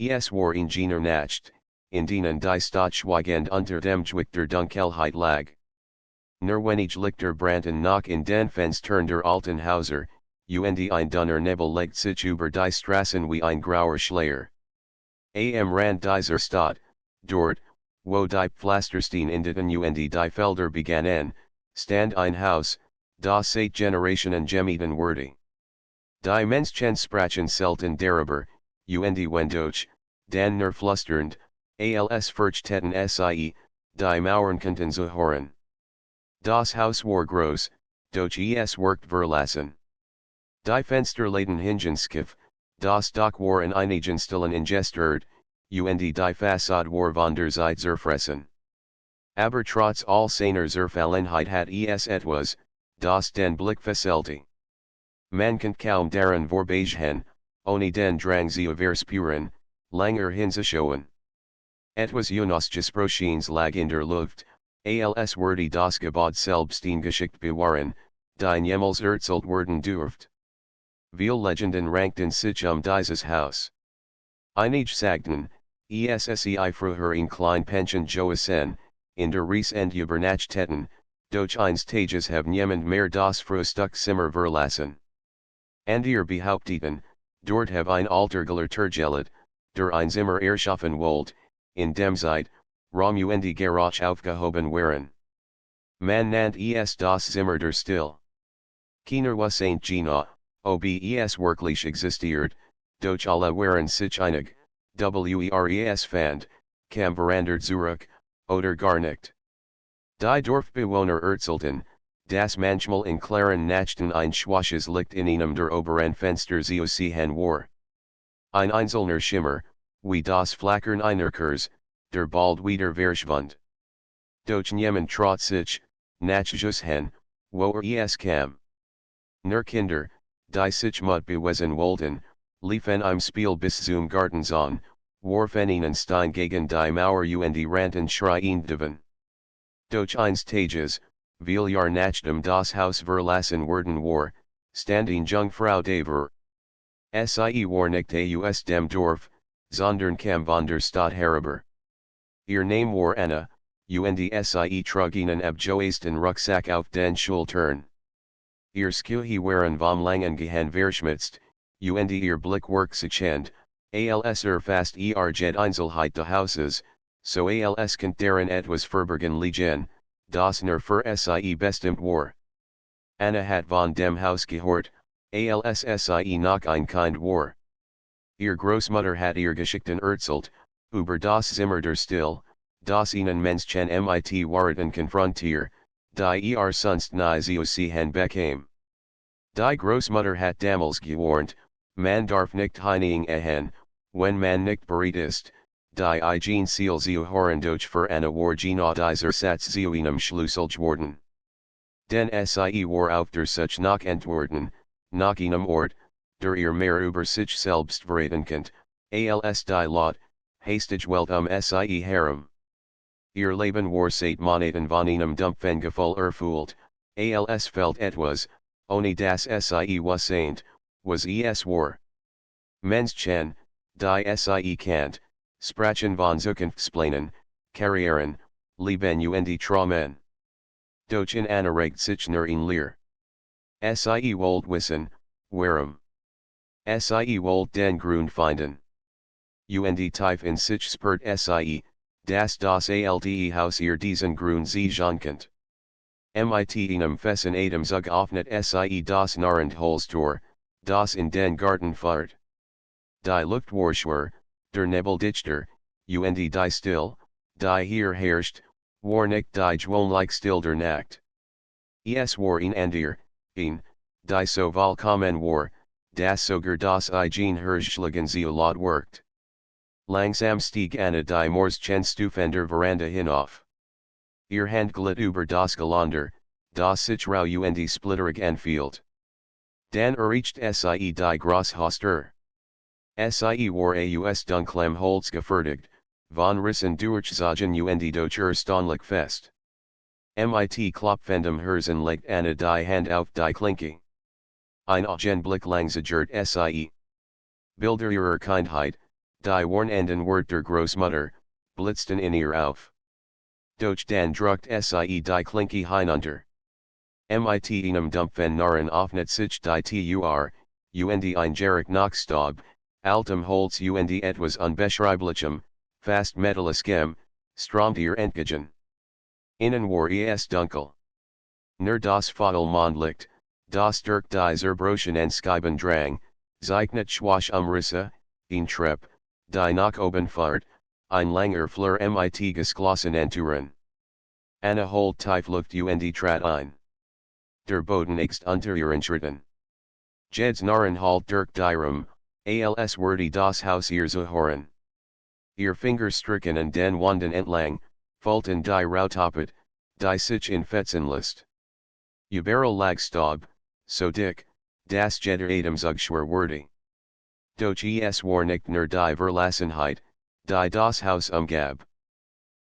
Es war in jener Nacht, in denen die Stillschweigend unter dem Zwichter Dunkelheit lag. Nur wenig Lichter brannten noch in den Fenstern der alten Häuser, und ein dünner Nebel legt sich über die Straßen wie ein grauer Schleier. Am Rand dieser Stadt, dort, wo die Pflastersteine endeten und die Felder begannen, stand ein Haus, das seit Generationen gemieden wurde. Die Menschen sprachen selten darüber, und wenn doch, dann nur flüsternd, als Furchteten sie, die Mauern konnten zu hören. Das Haus war groß, doch es wirkt verlassen. Die Fenster laden Hingenskiff, das Dach war in einigen Stellen ingestört, und die Fassade war von der Seite zerfressen. Aber trotz all seiner Zerfallenheit hat es etwas, das den Blick fesselte. Man kann kaum daran vorbeigehen, ohne den Drang zu verspüren, langer hinzuschauen. Etwas Unaussprechliches lag in der Luft, als würde das Gebäude selbst geschickt bewahren, die niemals erzählt werden durft. Viele Legenden rankten sich dieses Haus. Einige sagten, es sei früher ein klein Pension gewesen, in der Reis und Übernachtäten, doch eines Tages have niemand mehr das Frühstückszimmer verlassen. Andere behaupteten, dort have ein Alter gelegt, der ein Zimmer erschaffen wollte, in dem Zeit, Raum und Garage aufgehoben waren. Man nannt es das Zimmer der Still. Keiner St. Gina, ob es wirklich existiert, doch alle waren sich einig, wers fand, kam verandert zurück, oder gar nicht. Die Dorfbewohner erzählten, dass manchmal in klaren Nächten ein schwaches Licht in einem der oberen Fenster zu sehen war. Ein einzelner Schimmer, wie das Flackern einer Kerze, der bald wieder verschwand. Doch niemand traut sich, nachzusehen, wo es kam. Nur Kinder, die sich mut beweisen wollten, liefen im Spiel bis zum Gartenzaun, warfen einen Stein gegen die Mauer und rannten schreiend davon. Doch eines Tages, viel Jahr nachdem das Haus verlassen worden war, stand eine Jungfrau davor. Sie war nicht aus dem Dorf, sondern kam von der Stadt herüber. Ihr Name war Anna, und sie trug einen abgeosten Rucksack auf den Schultern. Ihr Schuhe waren vom langen Gehen verschmutzt, und ihr Blick work sechend, als fast jet Einzelheit des Hauses, so als könnt darin etwas verbergen liegen, das nur für sie bestimmt war. Anna hat von dem Haus gehört, als sie noch ein Kind war. Ihr Großmutter hat ihr Geschichten erzählt, über das Zimmer der Still, das ihnen Menschen mit Wahrheiten konfrontiert, die sonst nie zu sehen bekam. Die Großmutter hat damals gewarnt, man darf nicht hineingehen, wenn man nicht bereit ist, die eigen Ziel zu hören doch für Anna war genau dieser Satz zu einem Schlüssel geworden. Denn sie war auf der Suche nach Antworten, nach einem Ort, der ihr mehr über sich selbst verraten könnt, als die Lot, hastig Welt sie herum. Ihr Leben war seit Monaten von einem dumpfen Gefühl erfüllt, als fällt etwas, ohne das sie wasseint, was es war. Menschen, die sie kennt, sprachen von Zukunftsplänen, Karrieren, Leben und Träumen. Doch in Anna regt sich nur ein Leer. Sie wollt wissen, warum. Sie wollt den Grund finden. Und tief in sich spürt sie, dass das alte Haus ihr diesen Grund sehen kennt. Mit einem festen Atemzug öffnet sie das Narrenholztor, das in den Garten führt. Die Luft war schwer, der Nebel dichter, und die Still, die hier herrscht, war nicht die gewöhnlich Still der Nacht. Es war ein Andir, die so vollkommen war, dass sogar das eigen Herzschlagen zu laut wirkt. Langsam stieg Anna die Morschen der Veranda hinauf. Ihr Hand glitt über das Geländer, das sich rau und splitterig anfielt. Dann erreicht sie die Großhaustür. Sie war aus dunklem Holz gefertigt, von Rissen durchzogen und doch erstaunlich fest. Mit klopfendem Herzen legt Anna die Hand auf die Klinke. Ein Augenblick lang zagert sie. Bilder ihrer Kindheit, Die Wochenenden wird der Großmutter, blitzten in ihr auf. Doch dann druckt sie die Klinke hinunter. Mit einem Dumpfen Narren offnet sich die Tür, und ein Geruch nach Staub, altem Holz und etwas unbeschreiblichem, fast metallischem, strömt ihr entgegen. Innen war es dunkel. Nur das fatal Mondlicht, das durch die zerbrochenen Scheiben drang, zeichnet schwach Risse, ein Trepp, die nach oben fahrt, ein langer Flur mit geschlossenen Türen. Anna holt tief Luft und trat ein. Der Boden ist unter ihren Schritten. Jeds Narren halt durch die Raum, als würde das Haus ihr zuhören. Ihr Finger stricken an den Wanden entlang, fulten die Rautapet, die sich in Fetzen lässt. Überall lag Staub, so dick, das jeder Atemzugschwer Doch es war nicht nur die Verlassenheit, die das Haus umgab.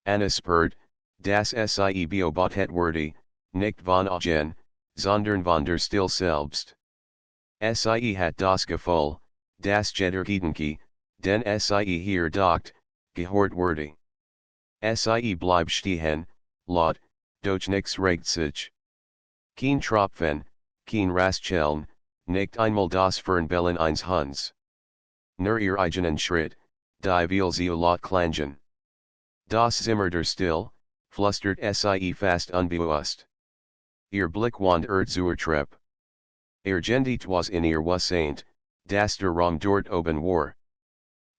Anna spürt, das sie beobachtet wurde, nicht von außen, sondern von der Still selbst. Sie hat das Gefühl, das jeder Gedanke, den sie hier dacht, gehört wurde. Sie bleibt stehen, laut, doch nichts regt sich. Kein Tropfen, kein Rascheln, nicht einmal das Fernbellen eines Hunds. Nur ihr eigenen Schritt, die will sie laut klangen. Das Zimmer der Still, flüstert sie fast unbewusst. Ihr Blick wandert zur Treppe. Gendiet was in ihr Wassaint, das der Raum dort oben war.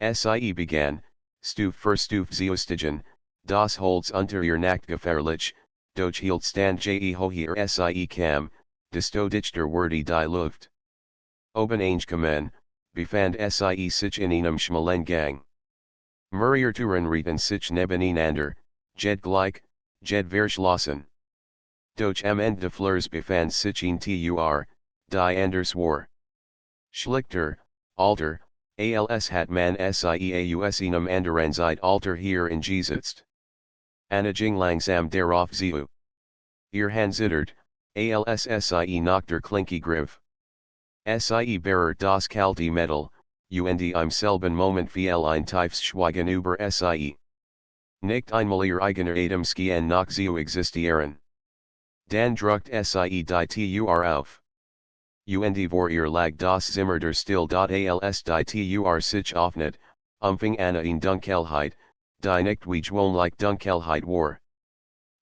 Sie begann, Stufe für Stufe zustigen, das Holz unter ihr Nacht gefährlich, doch hielt stand hoher sie kam, desto dichter wurde die Luft. Oben angekommen, befand sie sich in einem schmalen Gang. Mehrere Türen rieten sich nebeneinander, jed gleich, jed verschlossen. Doch am Ende des Flurs befand sich ein Tür, die anders war. Schlichter, Alter, als hat man sie aus einem anderen Zeitalter hier in Jesus. Anna ging langsam darauf zu. Ihr Hand zittert, als sie nach der Klinke griff. Sie berührt das kalte Metall, und im selben Moment fiel ein tiefes Schweigen über sie. Nicht einmal ihr eigener Atemzug noch zu existieren. Dann druckt sie die Tür auf. Und vor ihr lag das Zimmer der Still. Als die Tür sich öffnet, umfing Anna in Dunkelheit, die nicht wie gewöhnlich Dunkelheit war.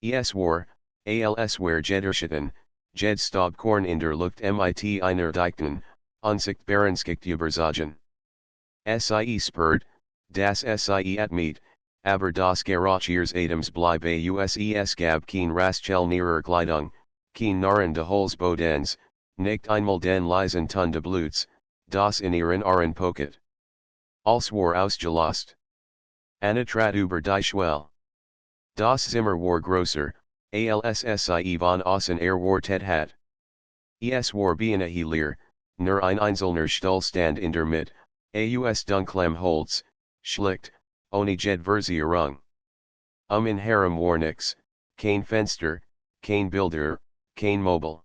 Es war, als wär Jederschitten, Jed Staubkorn in der Luft mit einer dichten, unsichtbaren Schicht überzogen. Sie spürt, dass sie atmet, aber das Geruch ihres Atems bleibe es gab kein Raschel ihrer Kleidung, kein Narren des Holzbodens, nicht einmal den leisen Ton de Bluts, das in ihren Ohren poket. Alles war ausgelost. Anna trat über die Schwelle. Das Zimmer war größer, als sie von außen erwartet hat. Es war beinahe leer, nur ein einzelner Stuhl stand in der Mitte, aus dunklem Holz, schlicht, ohne jede Verzierung. In Harem war nix, kein Fenster, kein Bilder, kein Mobile.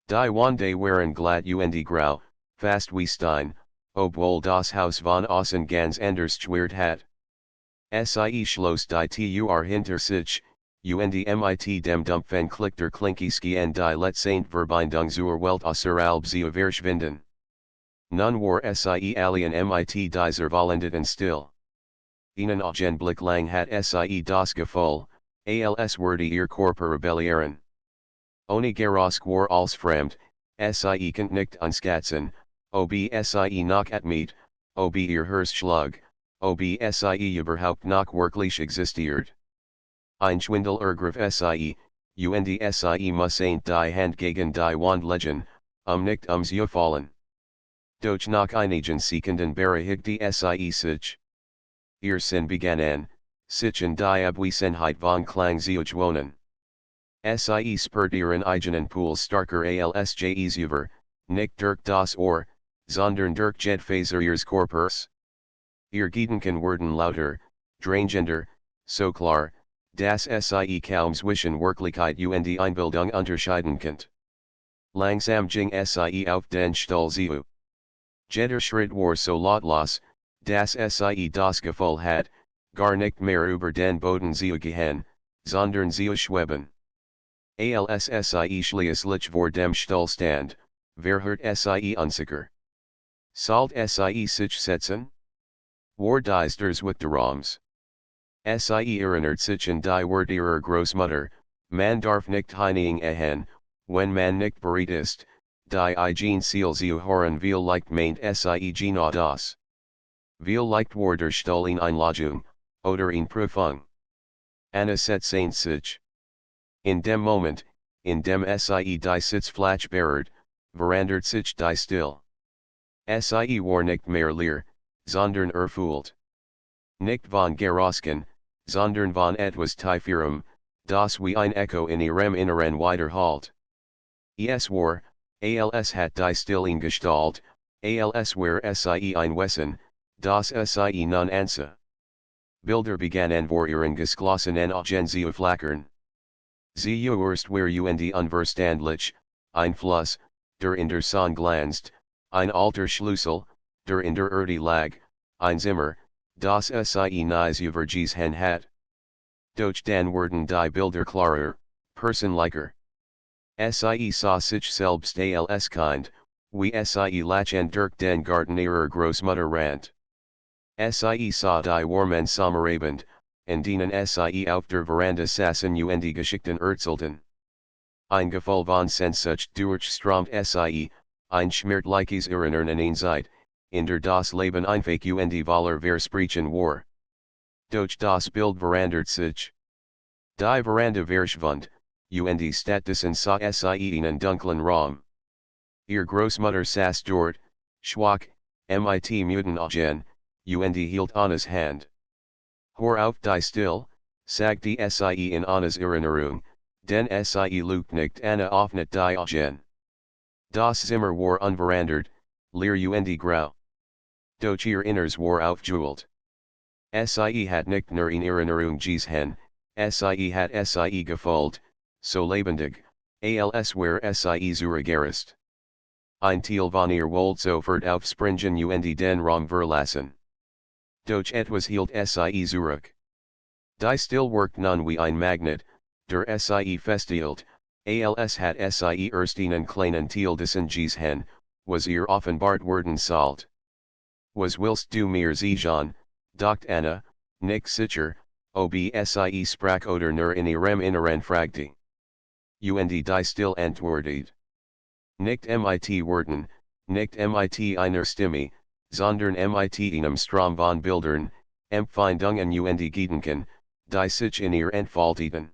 Die Wände waren glatt und grau, fast wie Stein, obwohl das Haus von außen ganz anders schwert hat. Sie schloss die Tür hinter sich, und mit dem Dumpfen Klick der Klinke schien die letzte Verbindung zur Welt außerhalb zu verschwinden. Nun war sie allein mit dieser volendeten Still. Einen Augenblick lang hat sie das Gefühl, als würde ihr Körper rebellieren. Ohne Geruch war als fremd, sie konnte nicht unschätzen, ob sie noch atmet, ob ihr Herz schlug, ob sie überhaupt noch wirklich existiert. Ein Schwindel ergriff sie, und sie musste die Hand gegen die Wand legen, nicht zu fallen. Doch nach einigen Sekunden beruhigte sie sich. Ihr Sinn begann an, sich in die Abwesenheit von Klang zu gewöhnen. Sie spürt ihren eigenen Pool starker als je zuvor, nicht durch das Ohr, sondern durch Jedfaser ihres Körpers. Ihr Gedanken wurden lauter, drängender, so klar, dass sie kaum zwischen Wirklichkeit und Einbildung unterscheiden konnte. Langsam ging sie auf den Stuhl zu. Jeder Schritt war so lautlos, Das Sie das Gefühl hat, gar nicht mehr über den Boden zu gehen, sondern zu schweben. Als Sie schließlich vor dem Stillstand, verhört Sie unsicher. Sollt Sie sich setzen? War dies ders Wichtigerums. Sie erinnert sich an die Wort ihrer Großmutter, man darf nicht heinigen ehen, wenn man nicht bereit ist, die Eigen Ziel zu hören vielleicht meint Sie genau das. Vielleicht war der Stuhl in Einladung, oder in Prüfung. Anna setzte sich. In dem Moment, in dem Sie die Sitzfläche berührt, verandert sich die Still. Sie war nicht mehr leer, sondern erfüllt. Nicht von Gerosken, sondern von etwas Tieferem, das wie ein Echo in ihrem Inneren wiederhallt. Es war, als hat die Still in Gestalt, als war Sie ein Wesen, das Sie nun ansah. Bilder begannen vor ihren geschlossenen Augen zu flackern. Sie erst war unverständlich, ein Fluss, der in der Sonne glanzt, ein alter Schlüssel, der in der Erde lag, ein Zimmer, das Sie nies übergesehen hat. Doch dann wurden die Bilder klarer, personlicher. Sie sah sich selbst als Kind, wie Sie lachen durch den Garten ihrer Großmutter rannte. Sie sah die warmen Sommerabend, in denen Sie auf der Veranda saßen und die Geschichten erzählten. Ein Gefühl von Sehnsucht durchströmt Sie, ein schmerzliches Erinnern an eine Zeit, in der das Leben einfach und voller Versprechen war. Doch das Bild verandert sich. Die Veranda verschwand, und stattdessen sah Sie in einen dunklen Raum. Ihr Großmutter saß dort, schwach, mit müden Augen, und hielt Anna's Hand. Hör auf die Still, sagte Sie in Anna's Erinnerung, denn Sie lügt nicht Anna öffnet die Augen. Das Zimmer war unverandert, leer und grau. Doch ihr Inneres war aufgewühlt. Sie hat nicht nur in Erinnerung gesehen, Sie hat Sie gefühlt, so lebendig, als war Sie zurückgerist. Ein Teil von ihr wollte sofort aufspringen und den Raum verlassen. Doch etwas hielt Sie zurück. Die Still worked nun wie ein Magnet, der Sie festhielt, als hat Sie erst einen kleinen Teil dessen gesehen, was ihr offenbart worden sollt. Was willst du mir sagen, dacht Anna, nicht sicher, ob Sie sprach oder nur in ihrem Inneren fragte. Und die Still antwortet. Nicht mit Worten, nicht mit einer Stimme, sondern mit einem Strom von Bildern, Empfindungen und Gedanken, die sich in ihr entfalteten.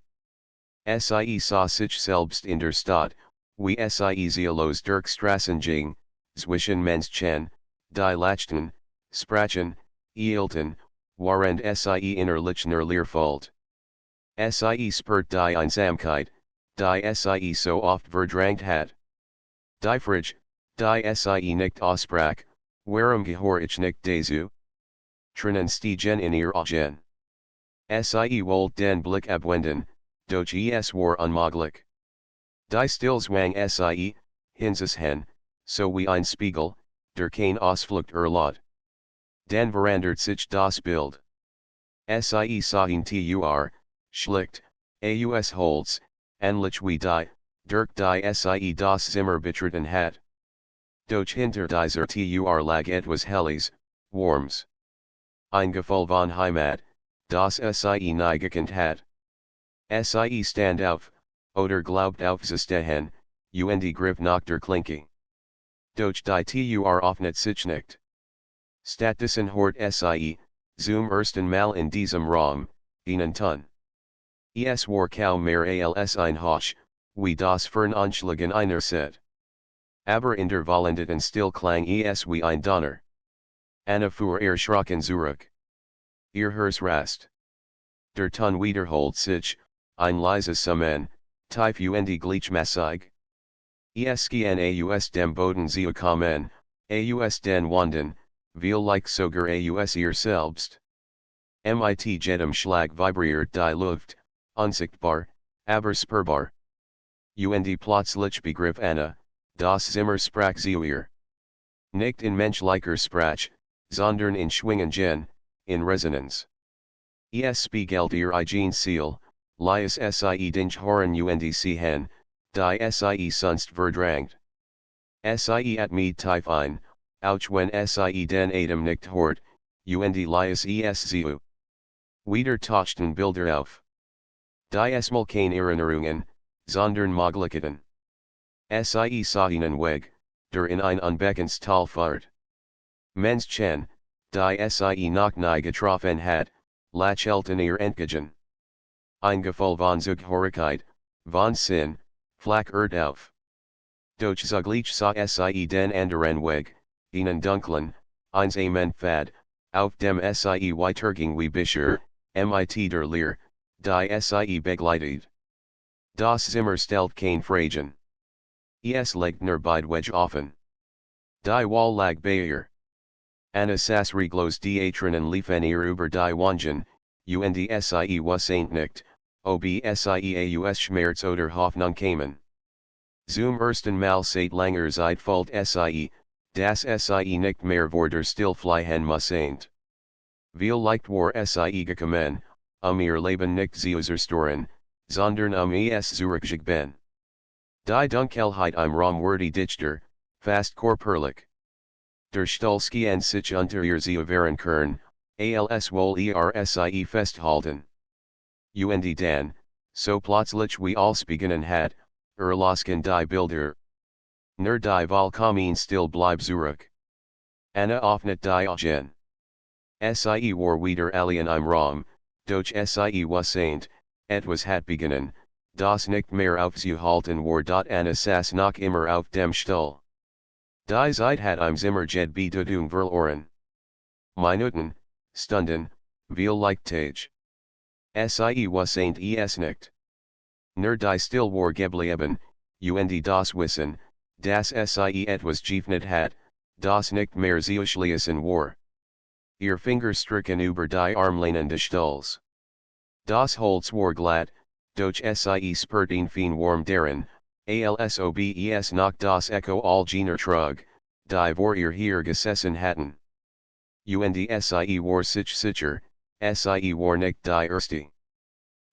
Sie sah sich selbst in der Stadt, wie Sie ziellos durch Straßen ging, zwischen Menschen, die lachten, sprachen, hielten, während Sie innerlich nur leerfüllt. Sie spürt die Einsamkeit, die Sie so oft verdrängt hat. Die Frage, die Sie nicht aussprach, warum gehöre ich nicht dazu? Tränen stiegen in ihr Augen. Sie wollte den Blick abwenden, doch es war unmöglich. Die Still zwang Sie, hinzusehen, so wie ein Spiegel, der kein Ausflucht erlaubt. Dann verandert sich das Bild. Sie sah ihn schlicht, aus Holz, ähnlich wie die, durch die Sie das Zimmer betreten hat. Doch hinter dieser lag etwas Helles, Warmes. Ein Gefühl von Heimat, das Sie nie gekannt hat. Sie stand auf, oder glaubt aufzustehen, und griff nach der Klinke. Doch die Tür öffnet sich nicht. Stattdessen hört Sie, zum ersten Mal in diesem Raum, einen Ton. Es war kaum mehr als ein Hoch, wie das Fernanschlagen einer Set. Aber in der Vollendeten Still klang es wie ein Donner. Anna fuhr erschrocken zurück. Ihr Herz rast. Der Ton wiederholt sich, ein leises Summen, tief und gleichmäßig. Esken aus dem Boden zu kommen, aus den Wanden, vielleicht sogar aus ihr selbst. Mit jedem Schlag vibriert die Luft, unsichtbar, aber spürbar. Und plötzlich begriff Anna, das Zimmer sprach zu ihr. Nicht in menschlicher Sprache, sondern in Schwingen gen, in Resonanz. Es spiegelt ihr Eigenziel, lies sie dinge horen und die sie sonst verdrängt. Sie at me tief ein, auch wenn sie den Atem nicht hort, und lies es zu. Wieder tauchten Bilder auf. Die es mal keine Erinnerungen, sondern Möglichkeiten. Sie sahen Weg, der in ein unbekanntes Tal fahrt. Menschen, die sie noch nie getroffen hat, lächelten ihr entgegen. Ein Gefühl von Zugehörigkeit, von Sinn, flackert auf. Doch zugleich sah sie den anderen Weg, einen dunklen, einsamen Pfad, auf dem sie weiterging wie bisher, mit der Leer, die sie begleitet. Das Zimmer stellt kein Fragen. Es legt nur beide Wege offen. Die Wall lag bei ihr. Anna saß reglos die Tranen liefen ihr über die Wangen, und sie was nicht, ob sie aus Schmerz oder Hoffnung kamen. Zum ersten Mal seit langer Zeit fühlt sie, dass sie nicht mehr vor still fliehen muss. Vielleicht war sie gekommen, ihr Leben nicht zu zerstören, sondern es zurückzugeben. Die Dunkelheit im Raum wurde dichter, fast körperlich. Der Stolski und sich unter ihr zu verwehren, als wohl sie festhalten. Und dann, so plötzlich wie alles beginnen hat, erlosken die Bilder. Nur die Vollkommen still bleib zurück. Anna öffnet die Augen. Sie war wieder allein im Raum, doch sie wusste, etwas hat beginnen, das nicht mehr aufzuhalten war. Anna saß noch immer auf dem Stuhl. Die Zeit hat im Zimmer Bedeutung verloren. Minuten, Stunden, vielleicht Tage. Sie wusste es nicht. Nur die still war geblieben, und das Wissen, dass sie etwas geöffnet hat, das nicht mehr zu schließen war. Ihr Finger strichen über die Armlehnen des Stuhls. Das Holz war glatt, doch sie spürten fein warm darin, als ob es noch das Echo all jener trug, die vor ihr hier gesessen hatten. Und sie war sich sicher, sie war nicht die erste.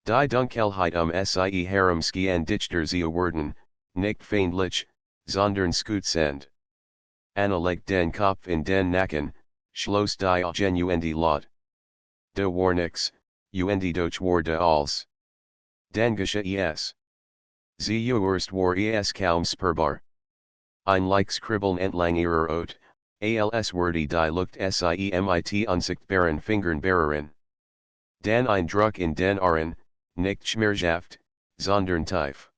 Die Dunkelheit sie herumskien dichter zu werden, nicht feindlich, sondern schützend. Anna legt den Kopf in den Nacken, schloss die Augen und laut. De war nix, und doch war de alles. Den geschah es. Zuerst war es kaum spürbar. Ein leichtes Kribbeln entlang ihrer Haut, als wurde die Luft sie mit unsichtbaren Fingern berühren. Dann ein Druck in den Ohren, nicht schmerzhaft, sondern tief.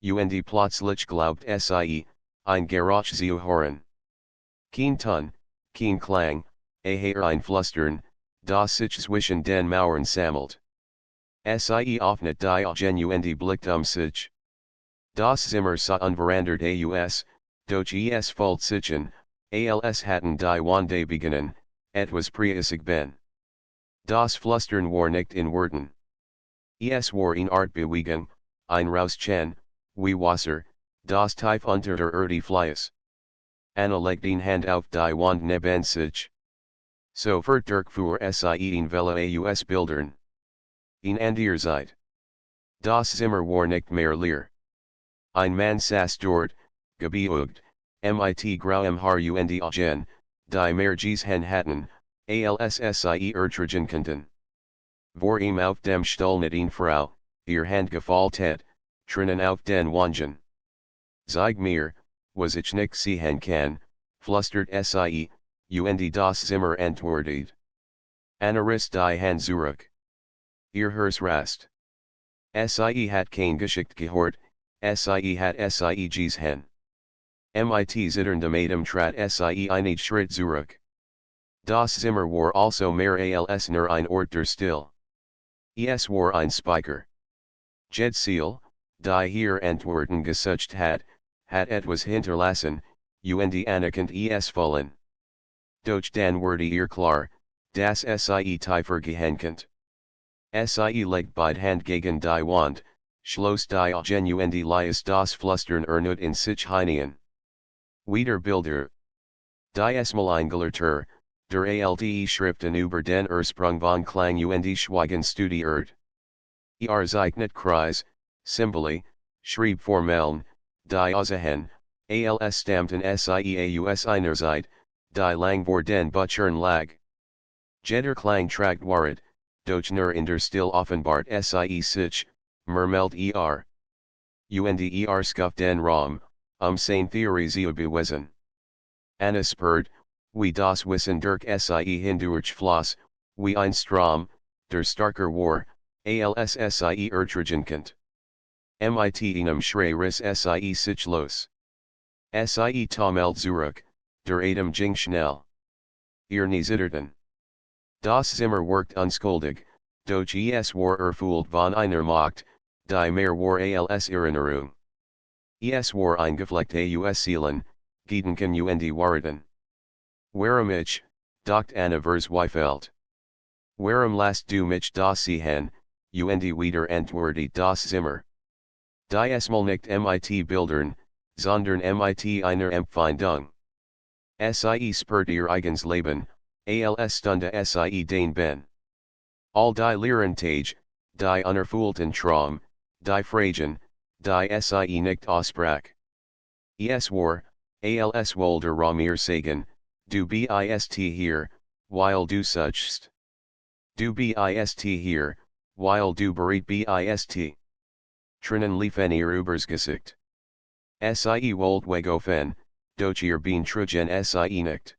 Und plötzlich glaubt sie, ein Geräusch zu hören. Kein Ton, kein Klang, ein Flüstern, das sich zwischen den Mauern sammelt. Sie öffnet die Augen und blickt sich. Das Zimmer sah unverändert aus, doch es fühlt sich an, als hatten die Wände beginnen, etwas preisig ben. Das Flüstern war nicht in Worten. Es war eine Art Bewegung, ein Rauschen, wie Wasser, das tief unter der Erde fließt. Anna legt eine Hand auf die Wand neben sich. Sofort durchfuhr sie eine Welle aus Bildern. In anderer Zeit. Das Zimmer war nicht mehr leer. Ein Mann saß dort, gebeugt, mit grauem Haar und Augen, die mehr gesehen hatten, als sie ertragen konnten. Vor ihm auf dem Stuhl nicht eine Frau, ihr Hand gefaltet, Tränen auf den Wangen. Zeig mir, was ich nicht sehen kann, flüstert sie, und das Zimmer antwortet. Anna riss die Hand zurück. Ihr Herz rast. Sie hat kein Geschicht gehört, sie hat sie gesehen. Mit zitterndem Atem trat sie einige Schritt zurück. Das Zimmer war also mehr als nur ein Ort der Still. Es war ein Spiker. Jed Seal, die hier Antworten gesucht hat etwas hinterlassen, und Anna konnte es fühlen. Doch dann wurde ihr klar, dass sie tiefer gehen konnte. Sie legt beide Hand gegen die Wand, schloss die Augen und ließ das Flüstern erneuert in sich hinein. Wieder Bilder. Die Esmaleingelerter, Der ALDE Schriften über den Ursprung von Klang und Schweigen studiert. Zeichnet Kreis, Symbole, schrieb Formeln, die Aussagen, als stammten Sieaus einerzeit, die lang vor den Büchern lag. Jeder Klang tragt Wahrheit, doch nur in der Stil offenbart sich, mermelt und scuff den Raum, seine Theorie zu beweisen. Anna spurt, wie das Wissen durch hindurchfloss, wie ein Strom, der starker war, als ertragen mit einem schreris sich los. Taumelt zurück, der Atem ging schnell. Zitterten. Das Zimmer worked unschuldig, doch es war erfüllt von einer Macht, die mehr war als Erinnerung. Es war eingefleckt aus Seelen, Gedanken und Wahrheiten. Warum ich, dacht Anna verzweifelt. Warum lasst du mich das sehen, und wieder antwortet das Zimmer. Die Mal nicht mit Bildern, sondern mit einer Empfindung. Spürt ihr eigens Leben, als Stunde den Ben. All die leeren Tage, die unerfüllten Traum, die Fragen, die nicht aussprach. Es war, als wollte mir sagen, du bist hier, weil du suchst. Du bist hier, weil du bereit bist. Trinnen liefen ihr übers Gesicht. Wollt wegofen, doch ihr bein trugen nicht.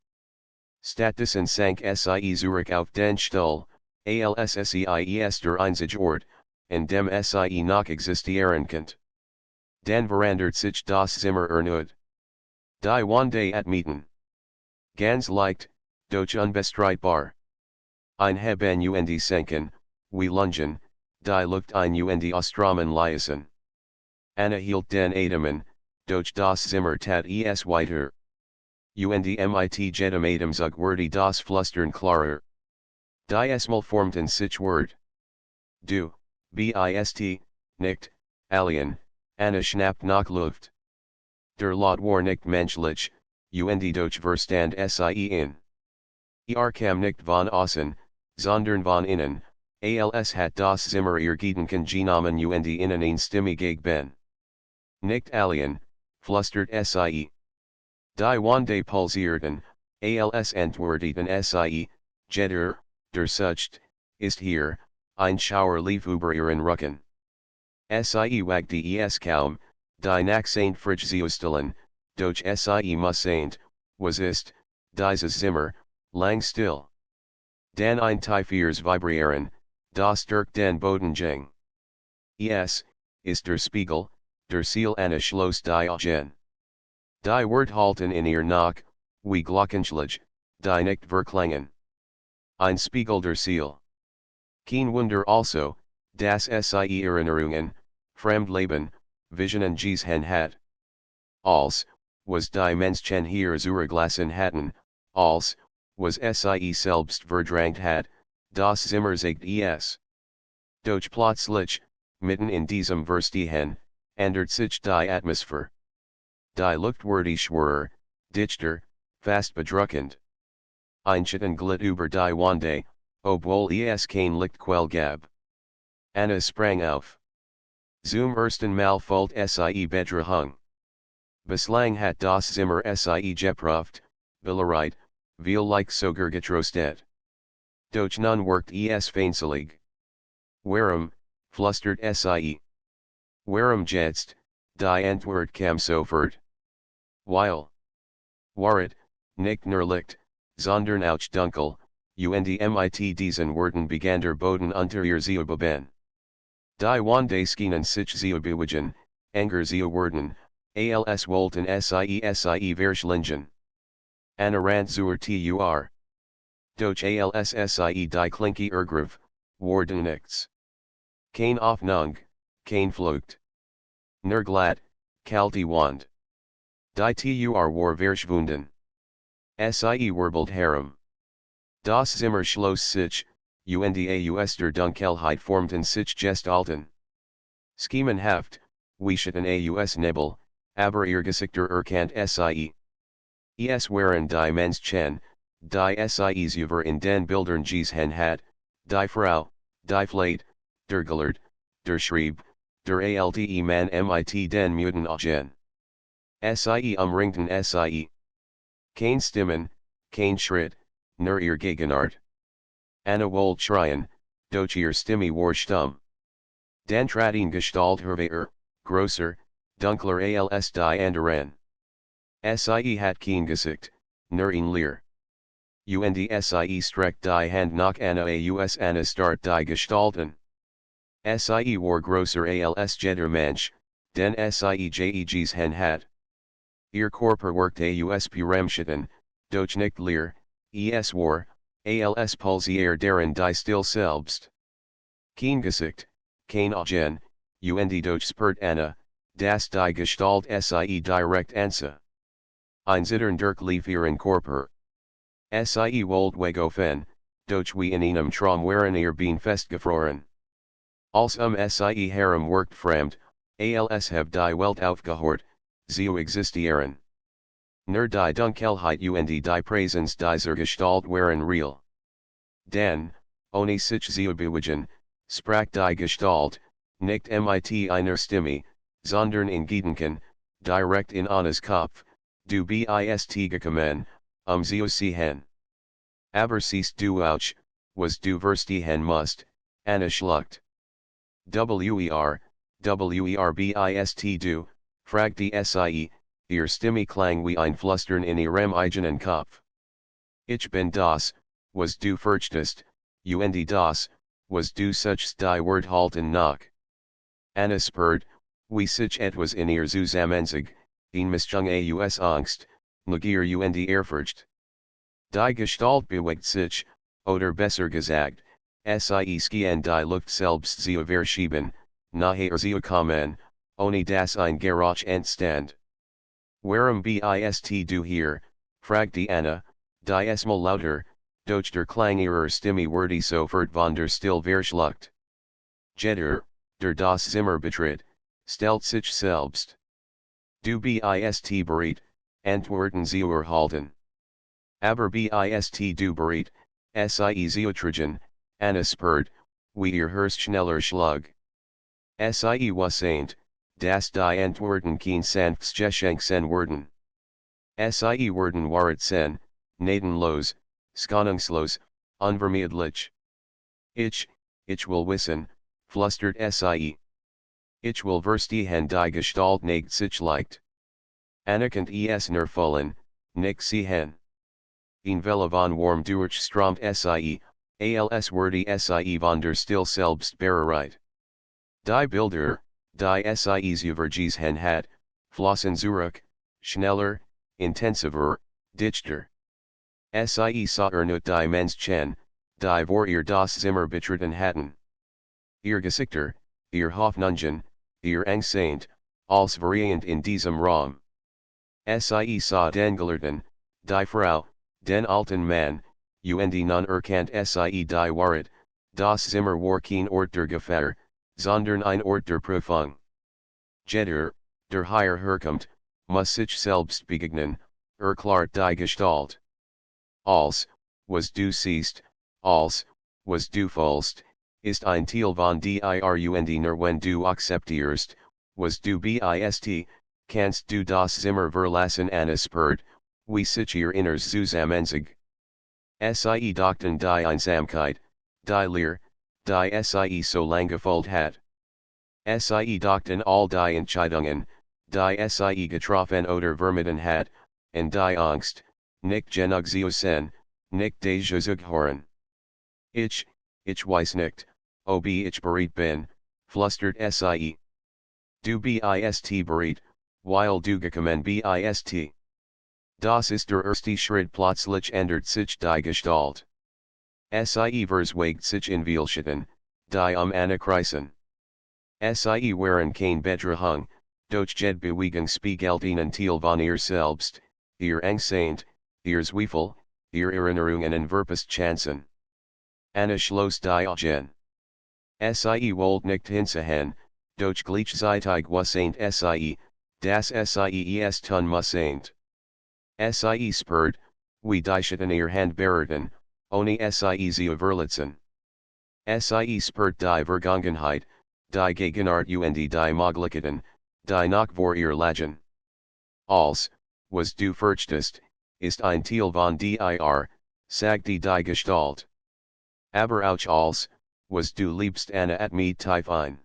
Stattdessen sank zurück auf den Stuhl, als der einzige Ort, in dem noch existieren könnt. Dann verandert sich das Zimmer erneut. Die Wände atmieten. Ganz leicht, doch unbestreitbar. Ein Haben und senken, wie Lungen, die Luft ein und Ausströmen leisen. Anna hielt den Atemen, doch das Zimmer tat es weiter. Und mit jedem Atemzug wurde das Flüstern klarer. Die Mal formten sich Wort. Du, bist, nicht, alien, Anna schnappt nach Luft. Der Lot war nicht menschlich, und doch verstand in. Kam nicht von außen, sondern von innen, als hat das Zimmer ihr Gedanken genommen und innen ein Stimme ben. Nicht alien, flüstert Die Wände pulsierten, als antworteten jeder, der sucht, ist hier, ein Schauer lief über ihren Rücken. Wagte es kaum, die nach seine Frisch zu stellen, doch muss seint, was ist, dieses Zimmer, lang still. Dan ein Tiefes vibrieren, das durch den Boden ging. Ist der Spiegel, der Ziel Anna schloss die Augen. Die Wort halten in ihr nach, wie Glockenschlag, die nicht verklangen. Ein Spiegel der Ziel. Kein Wunder also, dass Erinnerungen, Fremdleben, Visionen gesehen hat. Als, was die Menschen hier zurückgelassen hatten, als, was selbst verdrängt hat, das Zimmer zeigt es. Doch plötzlich, mitten in diesem Verstehen, ändert sich die Atmosphäre. Die Luft wurde schwerer, dichter, fast bedrückend. Ein Schatten glitt über die Wände, obwohl es kein Lichtquell gab. Anna sprang auf. Zum ersten Mal folgt Betrachtung. Bislang hat das Zimmer geprüft, beleidigt, like sogar getrostet. Doch nun workt es feindselig. Warum, flüstert Warum jetzt, die Antwort kam sofort. Weil. Wahrheit, nicht nur Licht, sondern auch Dunkel, und mit diesen Worten begann der Boden unter ihr zu beben. Die Wände schienen sich zu bewegen, enger zu werden, als wollten verschlingen. Anna rannte zur Tür. Doch als die Klinke ergriff, wurde nichts. Kein Hoffnung, kein Flucht. Nur glatt, kalte Wand. Die Tür war verschwunden. Wirbelt herum. Das Zimmer schloss sich, und aus der Dunkelheit formten sich Gestalten. Schemenhaft, wie Schatten aus Nebel, aber ihr Gesichter erkannt Es waren die Menschen, die Sies über in den Bildern gesehen hat, die Frau, die Flat, der Gellert, der Schrieb, der Alte man mit den Muten Augen. Sie umringten Sie. Kein Stimmen, kein Schritt, nur ihr Gegenart. Anna wollt schreien, doch ihr Stimme war stumm. Dan trat Gestalt hervor, grosser, dunkler als die anderen. Sie hat kein Gesicht, nur ein Leer. Und sie streckt die Hand nach Anna aus Anna start die Gestalten. Sie war grosser als jeder Mensch, den sie gesehen hat. Ihr Körper workte aus Pyramschitten, doch nicht leer, es war, als pulsier darin die still selbst. Kein Gesicht, kein Augen, und doch spürt Anna, dass die Gestalt sie direkt ansa. Ein Zittern durch ihren Körper. Sie wollt wegaufen, doch wie in einem Traum waren ihr Bein festgefroren. Als sie Harem workt fremd, als have die Welt aufgehört, sie existieren. Nur die Dunkelheit und die Präsenz dieser Gestalt waren real. Denn, ohne sich zu bewegen, sprach die Gestalt, nicht mit einer Stimme, sondern in Gedanken, direkt in Annas Kopf, du bist gekommen, sie zu sehen. Aber siehst du auch, was du verstehen musst, Anna schluckt. Wer bist du, fragte sie, ihr Stimme klang wie ein Flüstern in ihrem eigenen Kopf. Ich bin das, was du fürchtest, und das, was du suchst die Wort halten nach. Anna spürt, wie sich etwas in ihr zusammenzog, ein Mischung aus Angst, Neugier und Ehrfurcht. Die Gestalt bewegt sich, oder besser gesagt, sie skien die Luft selbst zu verschieben, nachher zu kommen, ohne dass ein Geräusch entstand. Warum bist du hier, fragte Anna, die mal lauter, doch der Klang ihrer Stimme wurde sofort von der Still verschluckt. Jeder, der das Zimmer betritt, stellt sich selbst. Du bist bereit, antworten sie erhalten. Aber bist du bereit, sie zu tragen, Anna spürt, wie ihr Herz schneller schlug. Sie wasseint, dass die Antworten kein sanftes Geschenk werden. Sie werden wahrheitsen, gnadenlos, schonungslos, unvermeidlich. Ich will wissen, flüstert sie. Ich will verstehen die Gestalt nicht sich leicht. Anna kent es nerfallen, nicht sehen. Een Welle von warm durchströmt sie, als würde sie von der Still selbst bereit. Die Bilder, die sie übergesehen hat, flossen zurück, schneller, intensiver, dichter. Sie sah nicht die Menschen, die vor ihr das Zimmer betreten hatten. Ihr Gesichter, ihr Hoffnungen, ihr Angst, als variant in diesem Raum. Sie sah den Gelehrten, die Frau, den alten Mann, und nun erkannt sie die Wahrheit, das Zimmer war kein Ort der Gefahr, sondern ein Ort der Prüfung. Jeder, der hierher herkommt, muss sich selbst begegnen, erklärt die Gestalt. Als, was du siehst, als, was du fühlst, ist ein Teil von dir und nur wenn du akzeptierst, was du bist, kannst du das Zimmer verlassen. Anna spürt, wie sich ihr Inneres zusammenzog. Sie dachten die Einsamkeit, die Leer, die sie so lang gefühlt hat. Sie dachten all die Entscheidungen, die sie getroffen oder vermieden hat, und die Angst, nicht genug zu sein, nicht déjà zugehören. Ich weiß nicht, ob ich bereit bin, flüstert sie. Du bist bereit, weil du gekommen bist. Das ist der erste Schritt, plötzlich ändert sich die Gestalt. Sie verzweigt sich in Vielschitten, die Anna kreisen. Sie waren kein Betrachtung, doch jede Bewegung spiegelt einen Teil von ihr selbst, ihr Angst, ihr Zweifel, ihr Erinnerungen und Verpasstchancen. Anna schloss die Augen. Sie wollt nicht hinsehen, doch gleichzeitig wasseint sie, dass sie es tun musseint. Sie spürt, wie Deicheten ihr Handbererten, ohne sie zu verletzen. Sie spürt die Vergangenheit, die Gegenwart und die Möglichkeiten, die noch vor ihr lagen. Als, was du fürchtest, ist ein Teil von dir, sagt die Gestalt. Aber auch als, was du liebst Anna at mir tief ein.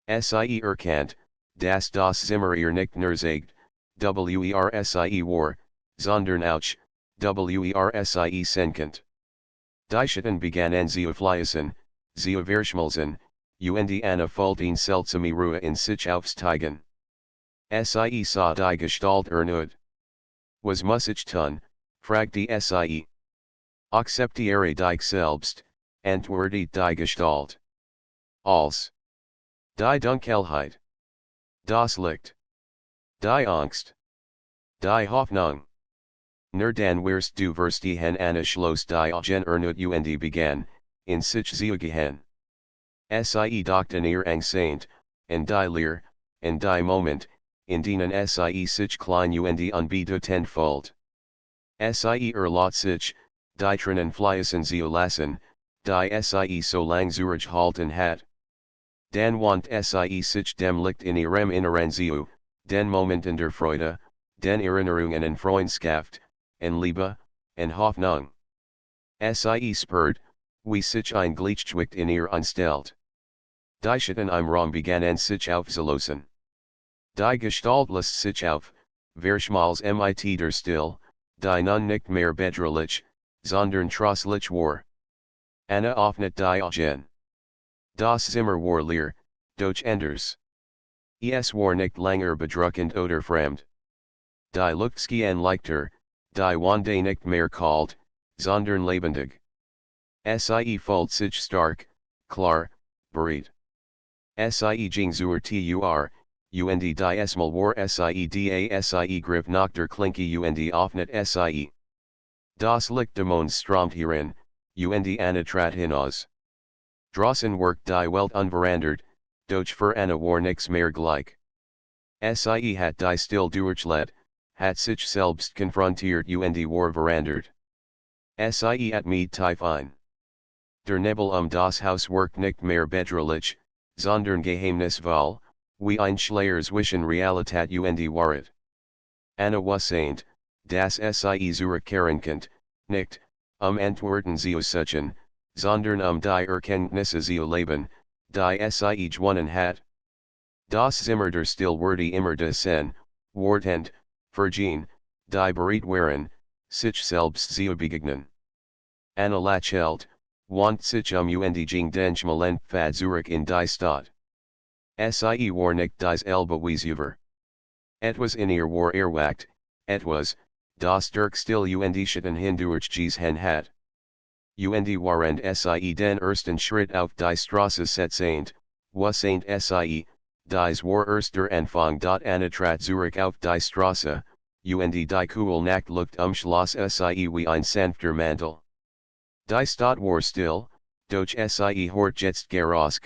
Sie erkannt, dass das Zimmer ihr nicht nur sagt, sie war, sondern auch, sie senkend. Deicheten begannen zu fließen, zu verschmelzen, und Anna folgten seltsame Ruhe in sich aufsteigen. Sie sah die Gestalt erneut. Was muss ich tun, fragte sie. Akzeptiere dich selbst, antwortete die Gestalt. Als die Dunkelheit, das Licht, die Angst, die Hoffnung. Nur dann wirst du verstehen Anna schloss die Augen erneut und begann, in sich zu gehen. Sie dachten ihr Angst, und die Leer, und die Moment, in denen sie sich klein und unbedeutend fühlt. Sie erlaubt sich, die Tränen fließen zu lassen, die sie so lang zurückhalten hat. Dann wand sie sich dem Licht in ihrem Inneren zu, den Momenten der Freude, den Erinnerungen an Freundschaft, an Liebe, an Hoffnung. Sie spürt, wie sich ein Gleichgewicht in ihr einstellt. Deicheten im Raum begannen sich aufzulösen. Die Gestalt löst sich auf, verschmals mit der Still, die nun nicht mehr bedrohlich, sondern tröstlich war. Anna öffnet die Augen. Das Zimmer war leer, doch anders. Es war nicht länger bedrückend oder fremd. Die Luftschien leichter, die Wände nicht mehr kalt, sondern lebendig. Sie fühlt sich stark, klar, bereit. Sie ging zur Tür, und die Esmal war sie griff nach der Klinke und öffnet sie. Das Lichtdämon strömt hierin, und Anna trat hinaus. Draußen worked die Welt unverandert, doch für Anna war nichts mehr gleich. Sie hat die still durchlebt, hat sich selbst konfrontiert und war verandert. Sie at mir tief ein. Der Nebel das Haus worked nicht mehr bedrohlich, sondern geheimnisvoll, wie ein Schleier zwischen Realität und Wahrheit. Anna wusste, dass sie zurückkehren konnte, nicht, Antworten zu suchen, sondern die Erkenntnisse zu leben, die sie gewonnen hat. Das Zimmer der Still wurde immer des Wortend, vergehen, die bereit waren, sich selbst zu begegnen. Anna lächelt, wand sich und ging den schmalen Pfad zurück in die Stadt. Sie war nicht dieselbe wie zuvor. Etwas in ihr war erwacht, etwas, das durch Still und Schatten hindurchgesehen hat. Und warend sie den ersten Schritt auf die Straße setzend, wusend sie, dies war erster Anfang. Anna trat zurück auf die Straße, und die cool Nachtluft schloss sie wie ein sanfter Mantel. Die Stadt war still, doch sie hort jetzt Geräusch,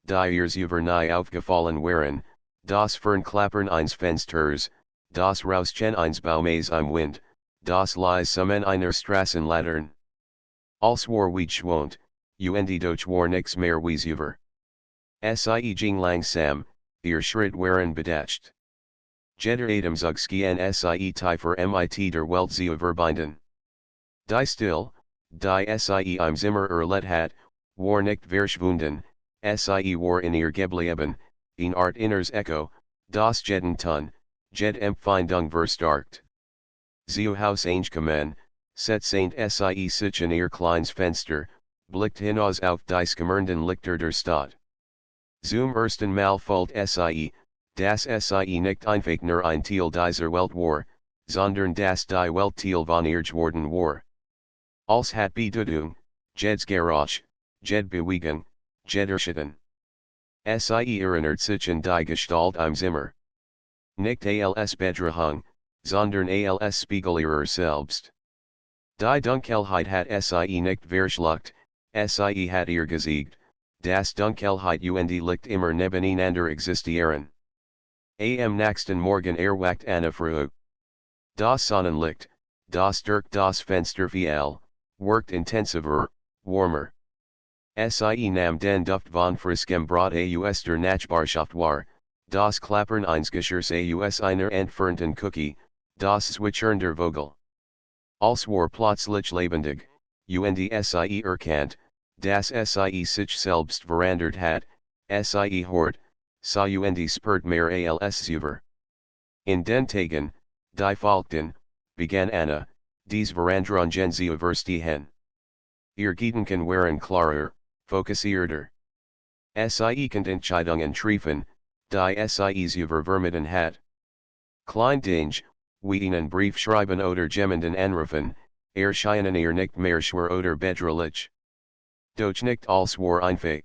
die ihr zuvor nie aufgefallen waren, das Fernklappern eines Fensters, das Rauschen eines Baumes im Wind, das leise Summen einer Straßenlaterne. Als war wie gewohnt, und doch war nix mehr wie zuvor. Sie ging langsam, ihr Schritt waren bedacht. Jeder Atemzugschien sie tiefer mit der Welt zu verbinden. Die Still, die sie im Zimmer erlebt hat, war nicht verschwunden, sie war in ihr geblieben, in Art inners Echo, das jeden Ton, jed Empfindung verstärkt. Zu Haus angekommen, setzend sie sich in ihr kleines Fenster, blickt hinaus auf die skimmernden Lichter der Stadt. Zum ersten Mal fühlt sie, dass sie nicht einfach nur ein Teil dieser Welt war, sondern dass die Welt Teil von ihr geworden war. Als hat Bedeutung, jeds Geräusch, jed Bewegung, jed Erschütterung. Sie erinnert sich an die Gestalt im Zimmer. Nicht als Bedrohung, sondern als Spiegel ihrer selbst. Die Dunkelheit hat sie nicht verschluckt, sie hat ihr gesiegt, das Dunkelheit und Licht immer nebeneinander existieren. Am nächsten Morgen erwacht Anna früh. Das Sonnenlicht, das Fenster viel, worked intensiver, warmer. Sie nam den Duft von friskem Brot aus der Nachbarschaft war, das Klappern eines Geschirrs aus einer entfernten Cookie, das Zwitschern der Vogel. Als war plötzlich lebendig, und sie erkannt, das sie sich selbst verandert hat, sie hort, sa und spurt mehr als zuvor. In den Tagen, die folgten, begann Anna, dies Veränderungen zu verstehen. Ihr Gedanken waren klarer, fokussierter. Sie konnte Entscheidungen treffen, die sie zuvor vermieden hat. Klein Dinge, wie einen Brief schreiben oder jemanden anrufen, erscheinen ihr nicht mehr schwer oder bedrohlich. Doch nicht als war einfach.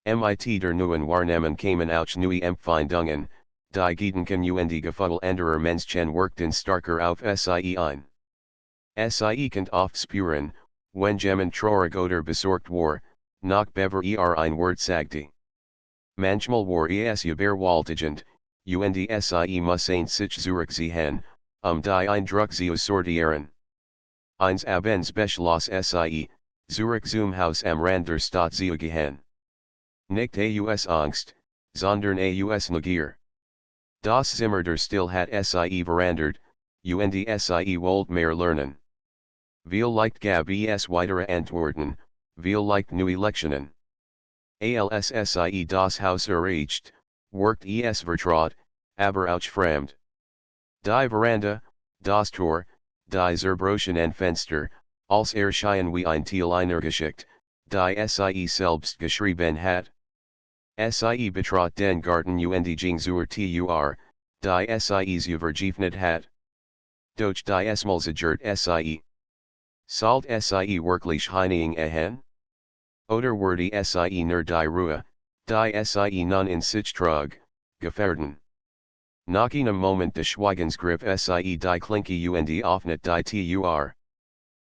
Mit der neuen Wahrnehmung kamen auch neue Empfindungen, die Gedanken und Gefühle anderer Menschen wirkten starker auf sie ein. Sie konnte oft spüren, wenn jemand traurig oder besorgt war, noch bevor ein Wort sagte. Manchmal war es überwältigend, und sie mussten sich zurückziehen, die Eindruck zu sortieren. Eines Abends beschloss sie, zurück zum Haus am Rand der Stadt zu gehen. Nicht aus Angst, sondern aus Neugier. Das Zimmer der Still hat sie verandert, und sie wollte mehr lernen. Vielleicht gab es weitere Antworten, vielleicht neue Lektionen. Als sie das Haus erreicht, worked es vertraut, aber auch fremd. Die Veranda, das Tor, die zerbrochenen Fenster, als erschien wie ein Teil einer Geschichte, die sie selbst geschrieben hat. Sie betrat den Garten und ging zur Tür, die sie zuvor geöffnet hat. Doch die Esmal zagert sie. Sollt sie wirklich hineingehen? Oder wurde sie nur die Ruhe, die sie nun in sich trug, gefährden? Nach einem Moment des Schweigens griff sie die Klinke und öffnet die Tür.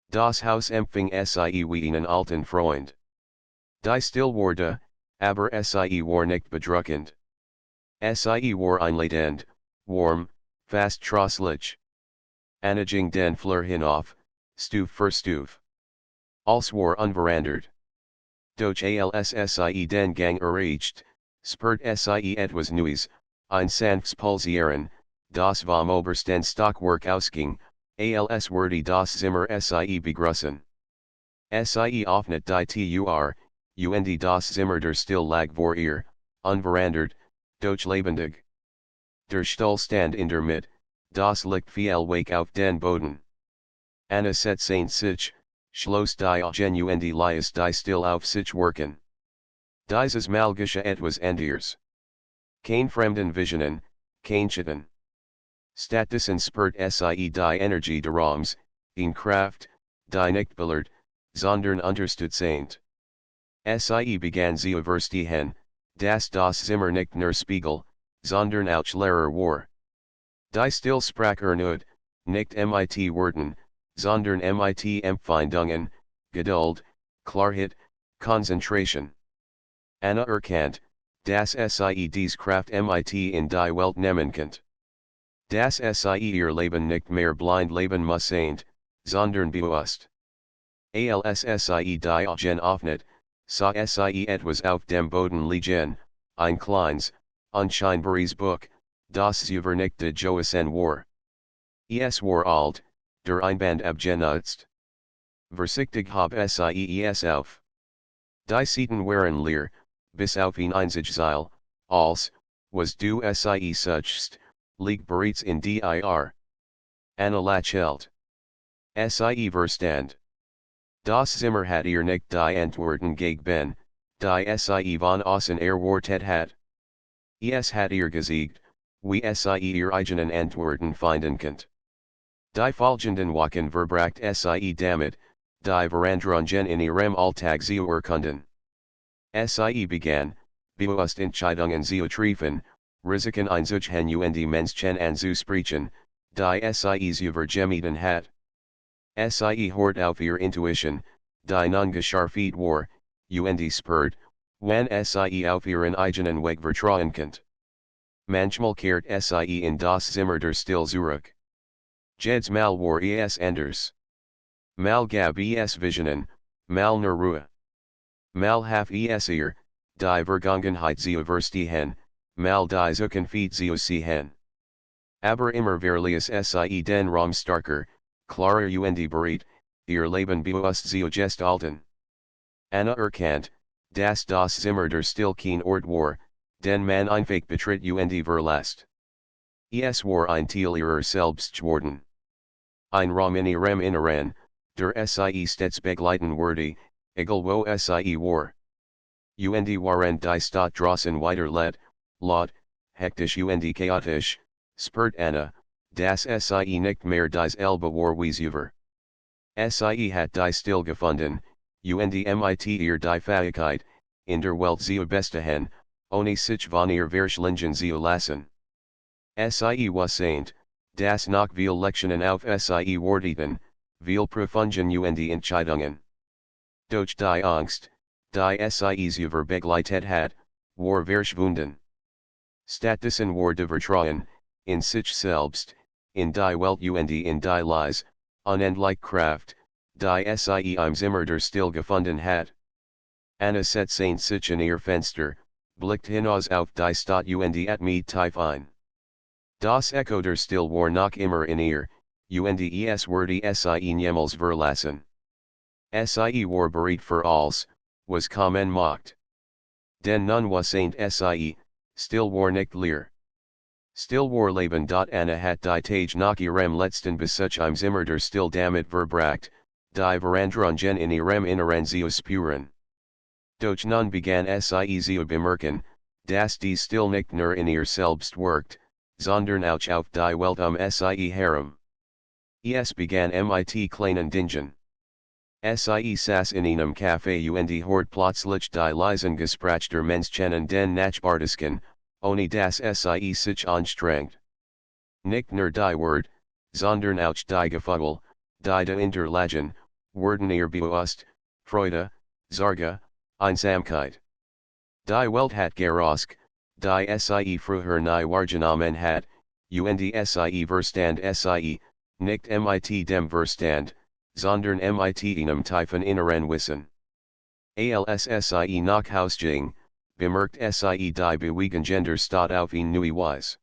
Das Haus empfing sie wie einen alten Freund. Die still wurde, aber sie war nicht bedrückend. Sie war einladend, warm, fast tröstlich. Anna ging den Flur hinauf, Stufe für Stufe. Als war unverandert. Doch als sie den Gang erreicht, spürt sie etwas Neues, ein sanftes Pulsieren, das vom obersten Stockwerk ausging, als würde das Zimmer sie begrüßen. Sie öffnet die Tür, und das Zimmer der Still lag vor ihr, unverandert, doch lebendig. Der Stuhl stand in der Mitte, das Licht fiel wake auf den Boden. Anna setzte sich, schloss die Augen und ließ die Still auf sich wirken. Dieses Mal geschah etwas anderes. Kein fremden Visionen, kein Schatten. Stattdessen spürt sie die Energie des Raums, in Kraft, die nicht belehrt, sondern unterstützend. Sie begann zu verstehen, dass das Zimmer nicht nur Spiegel, sondern auch Lehrer war. Die Still sprach erneut, nicht mit Worten, sondern mit Empfindungen, Geduld, Klarheit, Konzentration. Anna erkannt, dass sie dies Kraft mit in die Welt nehmen könnt. Dass sie ihr Leben nicht mehr blind leben müssen, sondern bewusst. Als sie die Augen öffnet, sah sie etwas auf dem Boden liegen, ein kleines, unscheinbares Buch, das zuvor nicht gejossen war. Es war alt, der Einband abgenutzt. Vorsichtig hob sie es auf. Die Seiten waren leer, bis auf ein einzig Seil, als, was du sie suchst, liegt bereits in dir. Anna lächelt. Sie verstand. Das Zimmer hat ihr nicht die Antworten gegeben, die sie von außen erwartet hat. Es hat ihr gezeigt, wie sie ihr eigenen Antworten finden könnt. Die folgenden Wochen verbracht sie damit, die Veränderungen in ihrem Alltag zu erkunden. Sie begann, bewusst Entscheidungen zu treffen, Risiken einzugehen und Menschen anzusprechen, die sie zuvor gemieden hat. Sie hört auf ihr Intuition, die nun geschärft war, und spürt, wenn sie auf ihren eigenen Weg vertrauen könnt. Manchmal kehrt sie in das Zimmer der Still zurück. Jeds mal war es anders. Mal gab es Visionen, mal nur Ruhe. Mal haf es ihr, die Vergangenheit zu verstehen, mal die Zukunft zu sehen. Aber immer verlies sie den Raum starker, klarer und bereit, ihr Leben bewusst zu gestalten. Anna erkannt, dass das Zimmer der Stillkein Ort war, den man einfach betritt und verlässt. Es war ein Teil ihrer selbst geworden. Ein Raum in ihrem Inneren, der sie stets begleiten würde, egal wo sie war. Und waren die Stadt draußen weiter laut, hektisch und chaotisch, spurt Anna, das sie nicht mehr dieselbe war wie zuvor. Sie hat die still gefunden, und mit ihr die Fähigkeit, in der Welt zu bestehen, ohne sich von ihr verschlingen zu lassen. Sie wasseint, das nach viel Lektionen auf sie warteten, viel Prüfungen und Entscheidungen. Doch die Angst, die sie zuvor begleitet hat, war verschwunden. Stattdessen war de Vertrauen, in sich selbst, in die Welt und in die Lies, unendlich Kraft, die sie im Zimmer der Still gefunden hat. Anna setzte sich in ihr Fenster, blickt hinaus auf die Stadt und at mit tief ein. Das Echo der Still war noch immer in ihr, und es wurde sie niemals verlassen. Sie war bereit für alles, was kommen mocht. Denn nun wasseint sie, still war nicht leer. Still war Leben. Anna hat die Tage nach ihrem letzten Besuch im Zimmer der Still damit verbracht, die Veränderungen in ihrem Inneren zu spüren. Doch nun begann sie zu bemerken, dass die Still nicht nur in ihr selbst worked, sondern auch auf die Welt sie herum. Es begann mit kleinen Dingen. Sie saß in einem Café und hort plötzlich die leisen Gespräche der Menschen den Nachbartisken, ohne dass sie sich anstrengt. Nicht nur die Wort, sondern auch die Gefühle, die dahinterlagen, wurden ihr bewusst, Freude, Sorge, Einsamkeit. Die Welt hat gerosk, die sie früher nie wahrgenommen hat, und sie verstand sie, nicht mit dem Verstand, sondern mit einem tiefen inneren Wissen. Als sie nach Haus ging, bemerkt sie die bewegende Stadt auf eine neue Weise.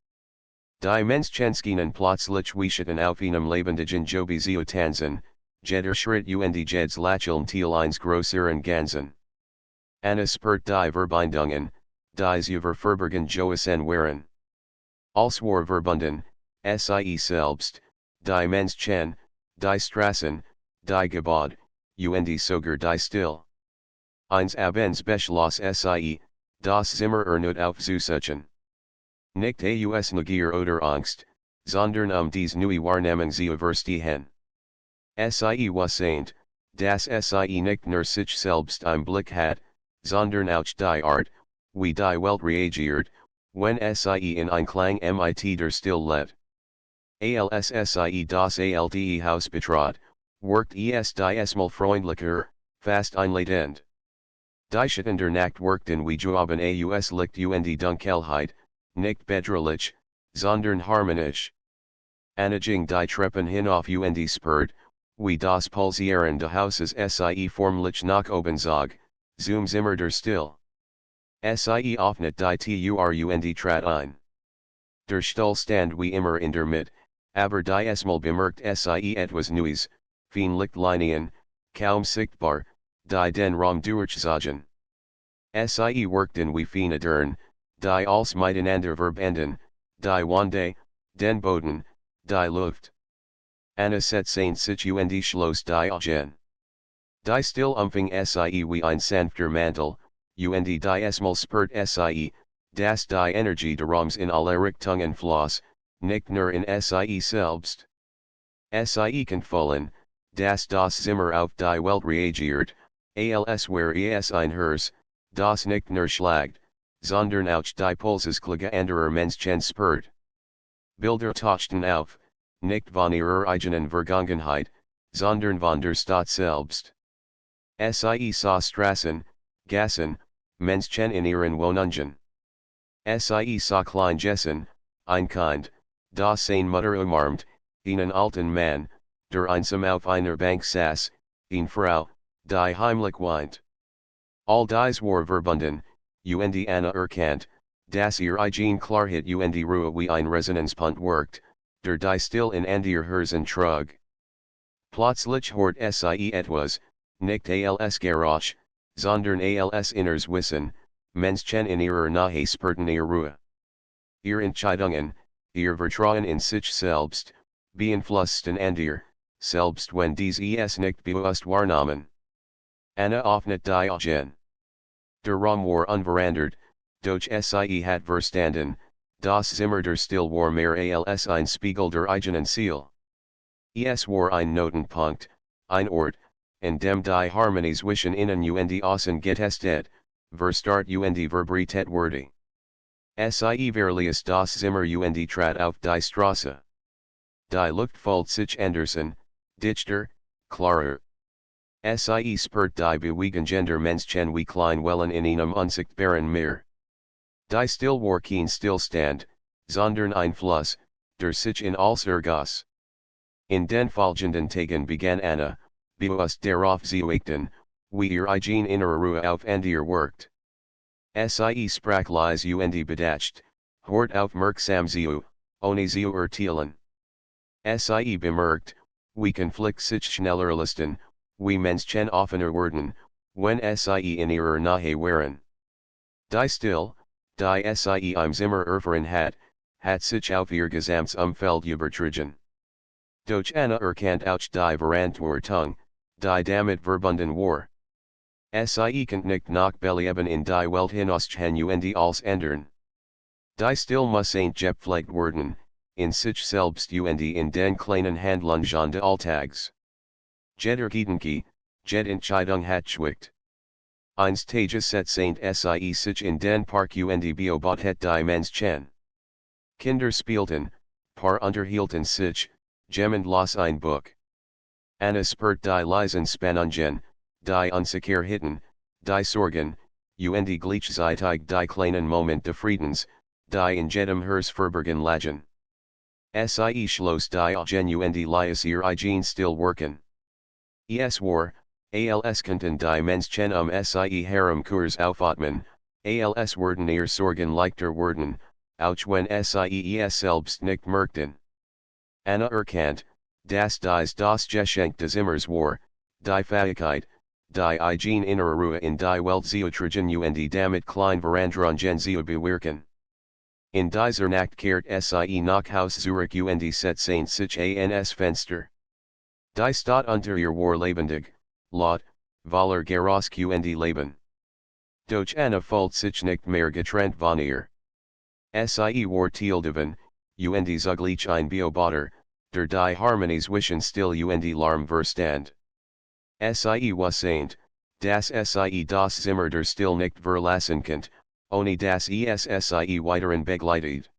Die Menschenskinen plötzlich wischten auf einem lebendigen Jobi zu tanzen, jeder Schritt und jedes Lächeln Teil eines größeren Ganzen. Anna spürt die Verbindungen, die zuvor verborgen gewesen waren. Als war verbunden, sie selbst, die Menschen, die Straßen, die Gebäude, und sogar die Still. Eins abends beschloss sie, das Zimmer erneut aufzusuchen. Nicht aus Neugier oder Angst, sondern dies neue Wahrnehmung zu verstehen. Sie wasseint, dass sie nicht nur sich selbst im Blick hat, sondern auch die Art, wie die Welt reagiert, wenn sie in Einklang mit der Still lebt. Als sie das alte Haus betrat, workt es diesmal freundlicher, fast einladend. Die Schatten der Nacht workten wie Joben aus Licht und Dunkelheit, nicht bedrohlich, sondern harmonisch. Anna ging die Treppen hinauf und spürt, wie das Pulsieren des Hauses sie formlich nach oben zog, zum Zimmer der Still. Sie öffnet die Tür und trat ein. Der Stuhl stand wie immer in der Mitte, aber diesmal bemerkt sie etwas Neues, fein Lichtlinien, kaum sichtbar, die den Raum durchzogen. Sie workten wie feine Dern, die als miteinander verbinden, die Wände, den Boden, die Luft. Anna setzte sich und schloss die Augen. Die Still umfing sie wie ein sanfter Mantel, und diesmal spürt sie, dass die Energie des Raums in alle Richtungen floss, nicht nur in sie selbst. Sie kann fühlen, dass das Zimmer auf die Welt reagiert, als wäre es ein Herz, das nicht nur schlagt, sondern auch die Pulsesklage anderer Menschen spürt. Bilder tauchten auf, nicht von ihrer eigenen Vergangenheit, sondern von der Stadt selbst. Sie sah Straßen, Gassen, Menschen in ihren Wohnungen. Sie sah Kleingessen, ein Kind, das seine Mutter umarmt, Ihnen alten Mann, der einsam auf einer Bank saß, ihn Frau, die heimlich weint. All dies war verbunden, und Anna erkannt, dass ihr eigen Klarheit und Ruhe wie ein Resonanzpunkt wirkt, der die still in ihr Herzen trug. Plötzlich hort sie etwas, nicht als Geräusch, sondern als inneres Wissen, Menschen in ihrer Nähe spürten ihre Ruhe. Ihr Entscheidungen, ihr Vertrauen in sich selbst, beeinflussten ihr, selbst wenn dies es nicht bewusst wahrnahmen. Anna öffnet die Augen. Der Raum war unverändert, doch sie hat verstanden, das Zimmer der Still war mehr als ein Spiegel der eigenen Seele. Es war ein Notenpunkt, ein Ort, an dem die Harmonie zwischen innen und außen getestet, verstart und verbreitet wurde. Sie verließ das Zimmer und trat auf die Straße. Die Luft fühlt sich Anderson, dichter, klarer. Sie spürt die Bewegung der Menschen wie Kleinwellen in einem unsichtbaren Meer. Die Still war kein Stillstand, sondern ein Fluss, der sich in alles ergoss. In den folgenden Tagen begann Anna, bewusst darauf zu achten, wie ihr eigen innere Ruhe auf ihr wirkt. Sie sprach leise und bedacht, hort aufmerksam zu, ohne zu urteilen. Sie bemerkt, wie Konflikt sich schneller lösten, wie Menschen offener wurden, wenn sie in ihrer Nähe waren. Die Still, die sie im Zimmer erfahren hat sich auf ihr Gesamtumfeld übertragen. Doch Anna erkannt auch die Verantwortung, die damit verbunden war. Sie kann nicht nach Belieben in die Welt hinausgehen und als ändern. Die Still muss gepflegt werden, in sich selbst und in den kleinen Handlungen des Alltags. Jeder Gedanke, jede Entscheidung hat Gewicht. Eines Tages setzte sie sich in den Park und beobachtet die Menschen. Kinder spielten, Paar unterhielten sich, jemand las ein Buch. Anna spürt die leisen Spannungen, die Unsicherheiten, die Sorgen, und gleichzeitig die kleinen Momente des Friedens, die in jedem Herz verborgen lagen. Sie schloss die Augen und ließ ihr eigen still wirken. Es war, als konnten die Menschen sie herumkurs aufatmen, als wurden ihr Sorgen leichter werden, auch wenn sie es selbst nicht merkten. Anna erkannt, dass dies das Geschenk des Zimmers war, die Fähigkeit, die eigen innere Ruhe in die Welt zu tragen und damit klein Veränderungen zu bewirken. In dieser Nacht kehrt sie nach Haus zurück und setzte sich ans Fenster. Die Stadt unter ihr war lebendig, laut, voller Geruch und Leben. Doch Anna fühlt sich nicht mehr getrennt von ihr. Sie war Teilhaberin, und zugleich ein Beobachter, der die Harmonie zwischen Still und Lärm verstand. Sie wusste, dass sie das Zimmer der Still nicht verlassen konnte, ohne dass sie weiteren begleitet.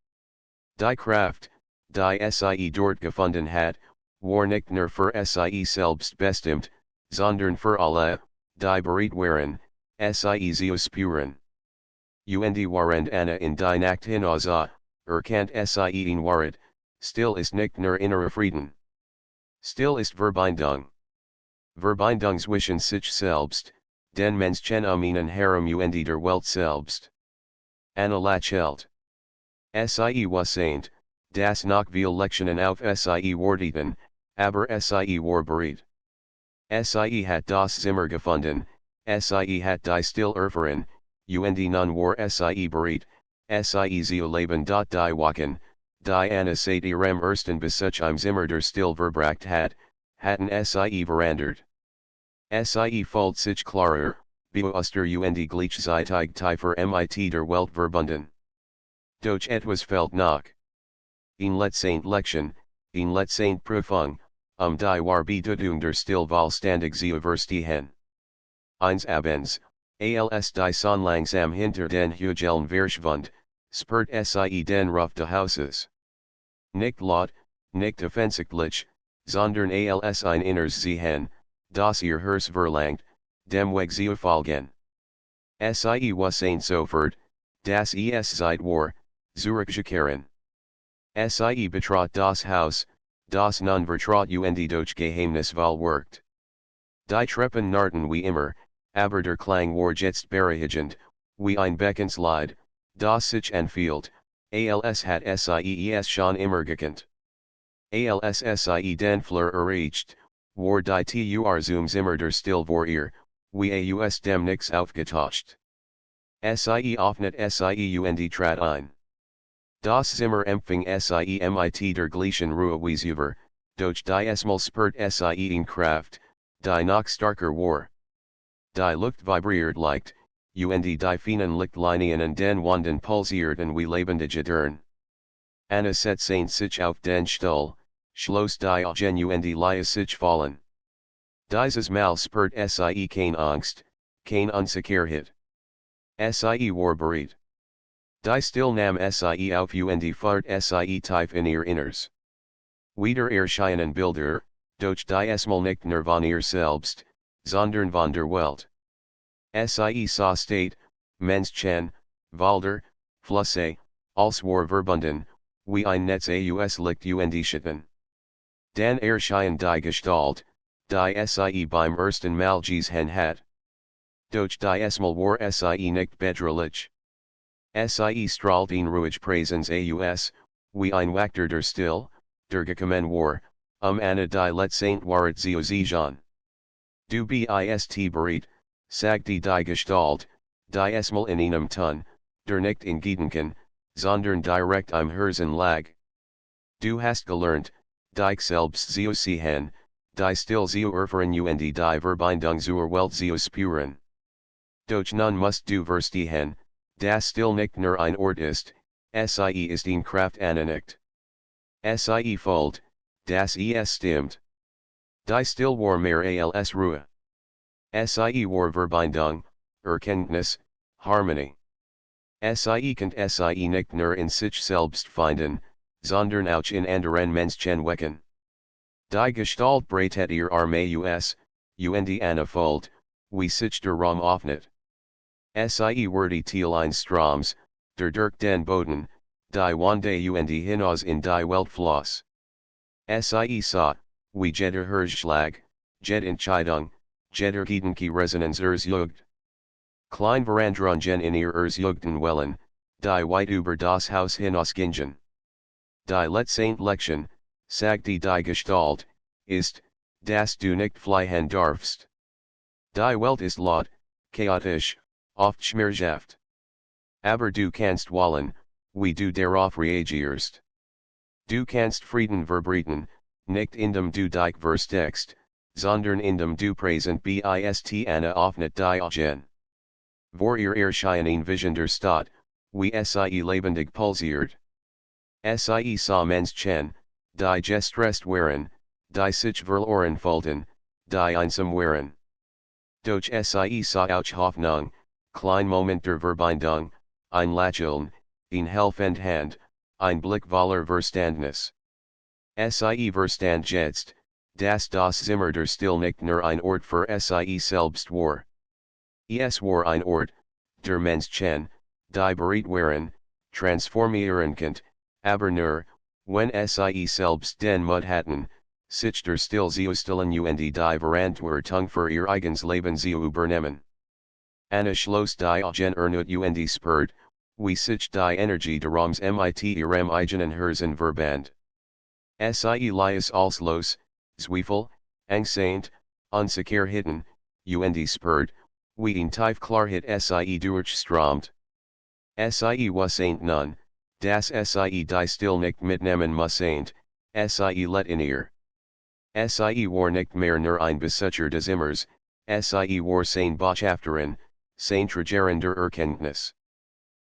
Die Kraft, die sie dort gefunden hat, war nicht nur für sie selbst bestimmt, sondern für alle, die bereit waren, sie zu spüren. Und während Anna in die Nacht hinaus erkannt sie in Wahrheit, still ist nicht nur innere Frieden. Still ist Verbindung. Verbindung zwischen sich selbst, den Menschen ihnen herum und der Welt selbst. Anna lächelt. Sie wusste, dass noch viel Lektionen auf sie warteten, aber sie war bereit. Sie hat das Zimmer gefunden, sie hat die Still erfahren, und nun war sie bereit, sie zu leben. Die Wochen, die Anna seit ihrem ersten Besuch im Zimmer der Still verbracht hatten sie verändert. Sie fühlt sich klarer, bewusster und gleichzeitig tiefer mit der Welt verbunden. Doch etwas fehlt noch. Ein letzte Lektion, ein letzte Prüfung, die Bedeutung der Still vollständig zu verstehen. Eines Abends, als die Sonne langsam hinter den Hügeln verschwand, spürt sie den Ruf des Hauses. Nicht laut, nicht offensichtlich, sondern als ein inneres Sehen, das ihr Herz verlangt, dem Weg zu folgen. Sie wusste sofort, dass es Zeit war, zurückzukehren. Sie betrat das Haus, Das nun vertraut und durch Geheimnis workt. Die Treppen narten wie immer, aber der Klang war jetzt berechtigend, wie ein Beckenslied, das sich anfühlt, als hat es schon immer gekannt. Als den Fleur erreicht, war die Tur Zimmer der Still vor ihr, wie aus dem Nix aufgetauscht. Offnet und trat ein. Das Zimmer empfing mit der gleichen Ruhe wie zuvor, doch die Esmal spürt in Kraft, die noch starker war. Die Luft vibriert leicht, und die feinen Lichtlinien und den Wanden pulsierten wie lebendige Dörren. Anna set sich auf den Stuhl, schloss die Augen und ließ sich fallen. Dieses Mal spürt keine Angst, keine Unsicherheit. War bereit. Die Still nahm auf und fahrt tief in ihr Inners. Wieder erscheinen Bilder, doch die Esmal nicht nur von ihr selbst, sondern von der Welt. Sah State, Menschen, Wälder, Flüsse, als war verbunden, wie ein Netz aus Licht und Schatten. Dann erschien die Gestalt, die beim ersten Mal gesehen hat. Doch die Esmal war nicht bedrohlich. Strahlt in ruhig Präsenz aus, wie ein Wächter der Still, der gekommen war, Anna die letzte Wahrheit zu sehen. Du bist bereit, sagte die Gestalt, die Esmal in einem Ton, der nicht in Gedanken, sondern direkt im Herzen lag. Du hast gelernt, dich selbst zu sehen, die Still zu erfahren und die Verbindung zur Welt zu spüren. Doch nun musst du verstehen, das Still nicht nur ein Ort ist, ist in Kraft Anna nicht. Fühlt, das es stimmt. Die Still war mehr als Ruhe. War Verbindung, Erkenntnis, Harmonie. Kann nicht nur in sich selbst finden, sondern auch in anderen Menschen wecken. Die Gestalt breitet ihr Arme und Anna fühlt, wie sich der Raum öffnet. Wurde Teil Stroms, der durch den Boden, die Wande und hinaus in die Welt floss. Sah, wie jeder Herzschlag, jede Entscheidung, jeder Gedanke Resonanz Jugend. Klein Verandrungen in ihr Jugden Wellen, die weit über das Haus hinausgingen. Die letzte Lektion, sagte die Gestalt, ist, dass du nicht fliehen darfst. Die Welt ist laut, chaotisch, oft schmerzhaft. Aber du kannst wählen, wie du darauf reagierst. Du kannst Frieden verbreiten, nicht indem du dich versteckst, sondern indem du präsent bist Anna offnet die Augen. Vor ihr erscheinen Vision der Stadt, wie lebendig pulsiert. Sah Menschen, die gestresst waren, die sich verloren fühlten, die einsam waren. Doch sah auch Hoffnung, klein Moment der Verbindung, ein Lächeln, ein helfend Hand, ein Blick voller Verständnis. Verstand jetzt, dass das Zimmer der Still nicht nur ein Ort für selbst war. Es war ein Ort, der Menschen, die bereit waren, transformieren könnt, aber nur, wenn selbst den Mut hatten, sich der Still zu stellen und die Verantwortung für ihr eigenes Leben zu übernehmen. Anna schloss die Augen erneut und spürt, wie sich die Energie daraus mit ihrem eigenen Herzen verband. Lies als los, Zweifel, Angst, Unsicherheiten, und spürt, wie ein Tiefklarheit durchströmt. Wusste nun, dass die Still nicht mitnehmen musste, let in ihr. War nicht mehr nur ein Besitzer des Zimmers, war sein Botschafterin, sein Trägerin der Erkenntnis.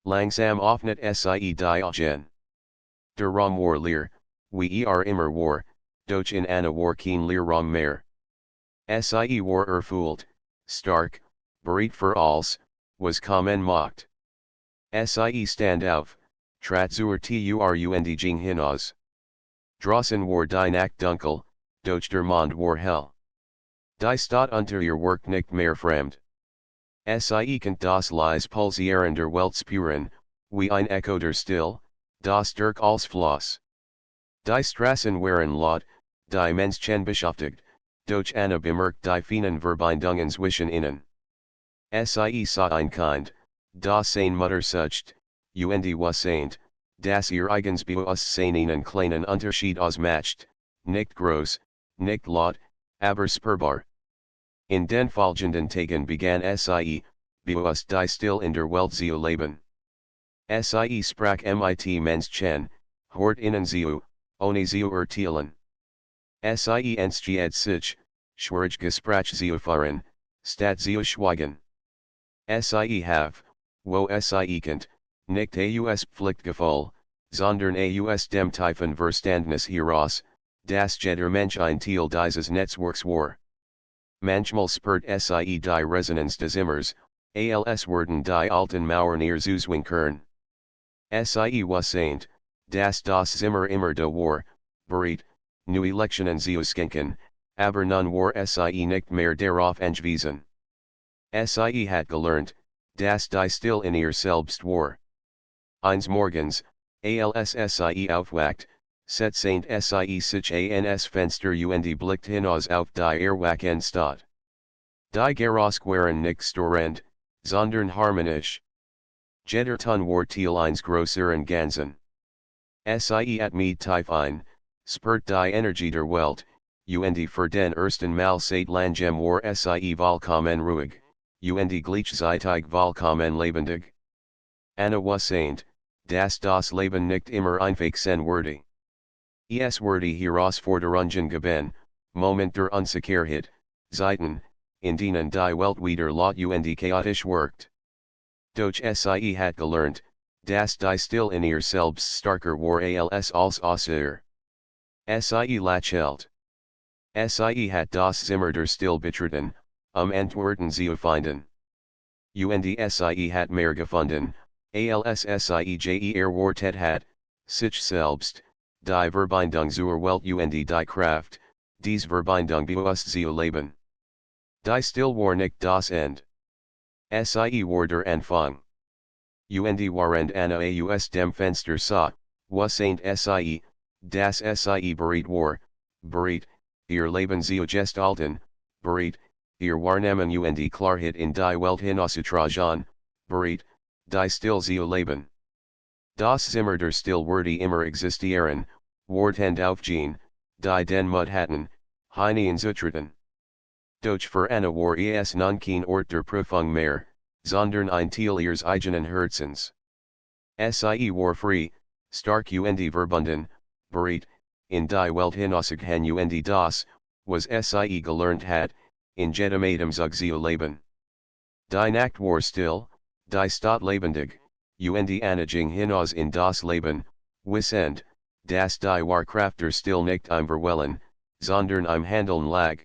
Langsam offnet die Augen. Der Raum war leer, wie immer war, doch in Anna war kein Leerraum mehr. War erfüllt, stark, bereit für alles, was kommen mocht. Stand auf, trat zur und ging hinaus. Draußen war die Nacht dunkel, doch der Mond war hell. Die Stadt unter ihr Werk nicht mehr fremd. Könnt das Leis pulsieren der Welt spüren, wie ein Echo der Still, das durch als Floss. Die Strassen waren laut, die Menschen beschäftigt, durch eine bemerkt die feinen Verbindungen zwischen ihnen. Sie sah ein Kind, das ein Mutter sucht, und was eint, das ihr eigens Bewusstsein einen kleinen Unterschied ausmacht, nicht groß, nicht laut, aber spürbar. In den folgenden Tagen begann Sie, bewusst die still in der Welt zu leben. Sie sprach mit Menschen, hort innen zu, ohne zu urteilen. Sie entschied sich, schwierig Gespräch zu führen, statt zu schweigen. Sie have, wo Sie kennt, nicht aus Pflichtgefühl, sondern aus dem tiefen Verständnis heraus, dass jeder Mensch ein Teil dieses Netzwerks war. Manchmal spürt Sie die Resonanz des Immers, als werden die alten Mauern erzuwinkern. Sie was eint, dass das Zimmer immer da war, bereit, neue Lektionen zu schenken, aber nun war Sie nicht mehr darauf angewiesen. Sie hat gelernt, dass die still in ihr selbst war. Eines Morgens, als Sie aufwacht, setzend Sie sich ans Fenster und blickt hinaus auf die erwachende Stadt. Die Geräusche waren nicht störend, sondern harmonisch. Jeder Ton war Teil eines größeren Ganzen. Sie at mit tiefen, spürt die Energie der Welt, und für den ersten Mal seit langem war Sie vollkommen ruhig, und gleichzeitig vollkommen lebendig. Anna was eint, dass das Leben nicht immer einfach sein würde. Es würde Herausforderungen geben, Moment der Unsicherheit, Zeiten, in denen die Welt wieder laut und chaotisch wirkt. Doch Sie hat gelernt, dass die still in ihr selbst starker war als außer. Sie lächelt. Sie hat das Zimmer der Still betreten, Antworten zu finden. Und Sie hat mehr gefunden, als Sie erwartet hat, sich selbst, die Verbindung zur Welt und die Kraft, dies Verbindung bewusst zu leben. Die Still war nicht das Ende. Sie war der Anfang. Und während Anna aus dem Fenster sah, was eint Sie, dass Sie bereit war, bereit, ihr Leben zu gestalten, bereit, ihr Wahrnehmen und Klarheit in die Welt hinauszutragen, bereit, die Still zu leben. Das Zimmer der Still würde immer existieren, wartend auf Jean, die den Mut hatten, hineinzutreten. Doch für Anna war es nun kein Ort der Prüfung mehr, sondern ein Teil ihres eigenen Herzens. Sie war frei, stark und verbunden, bereit, in die Welt hinauszugehen und das, was Sie gelernt hat, in jedem Atemzug zu leben. Die Nacht war still, die Stadt lebendig, und Anna ging hinaus in das Leben, wissend, dass die Wahrkraft der Still nicht im Verwellen, sondern im Handeln lag.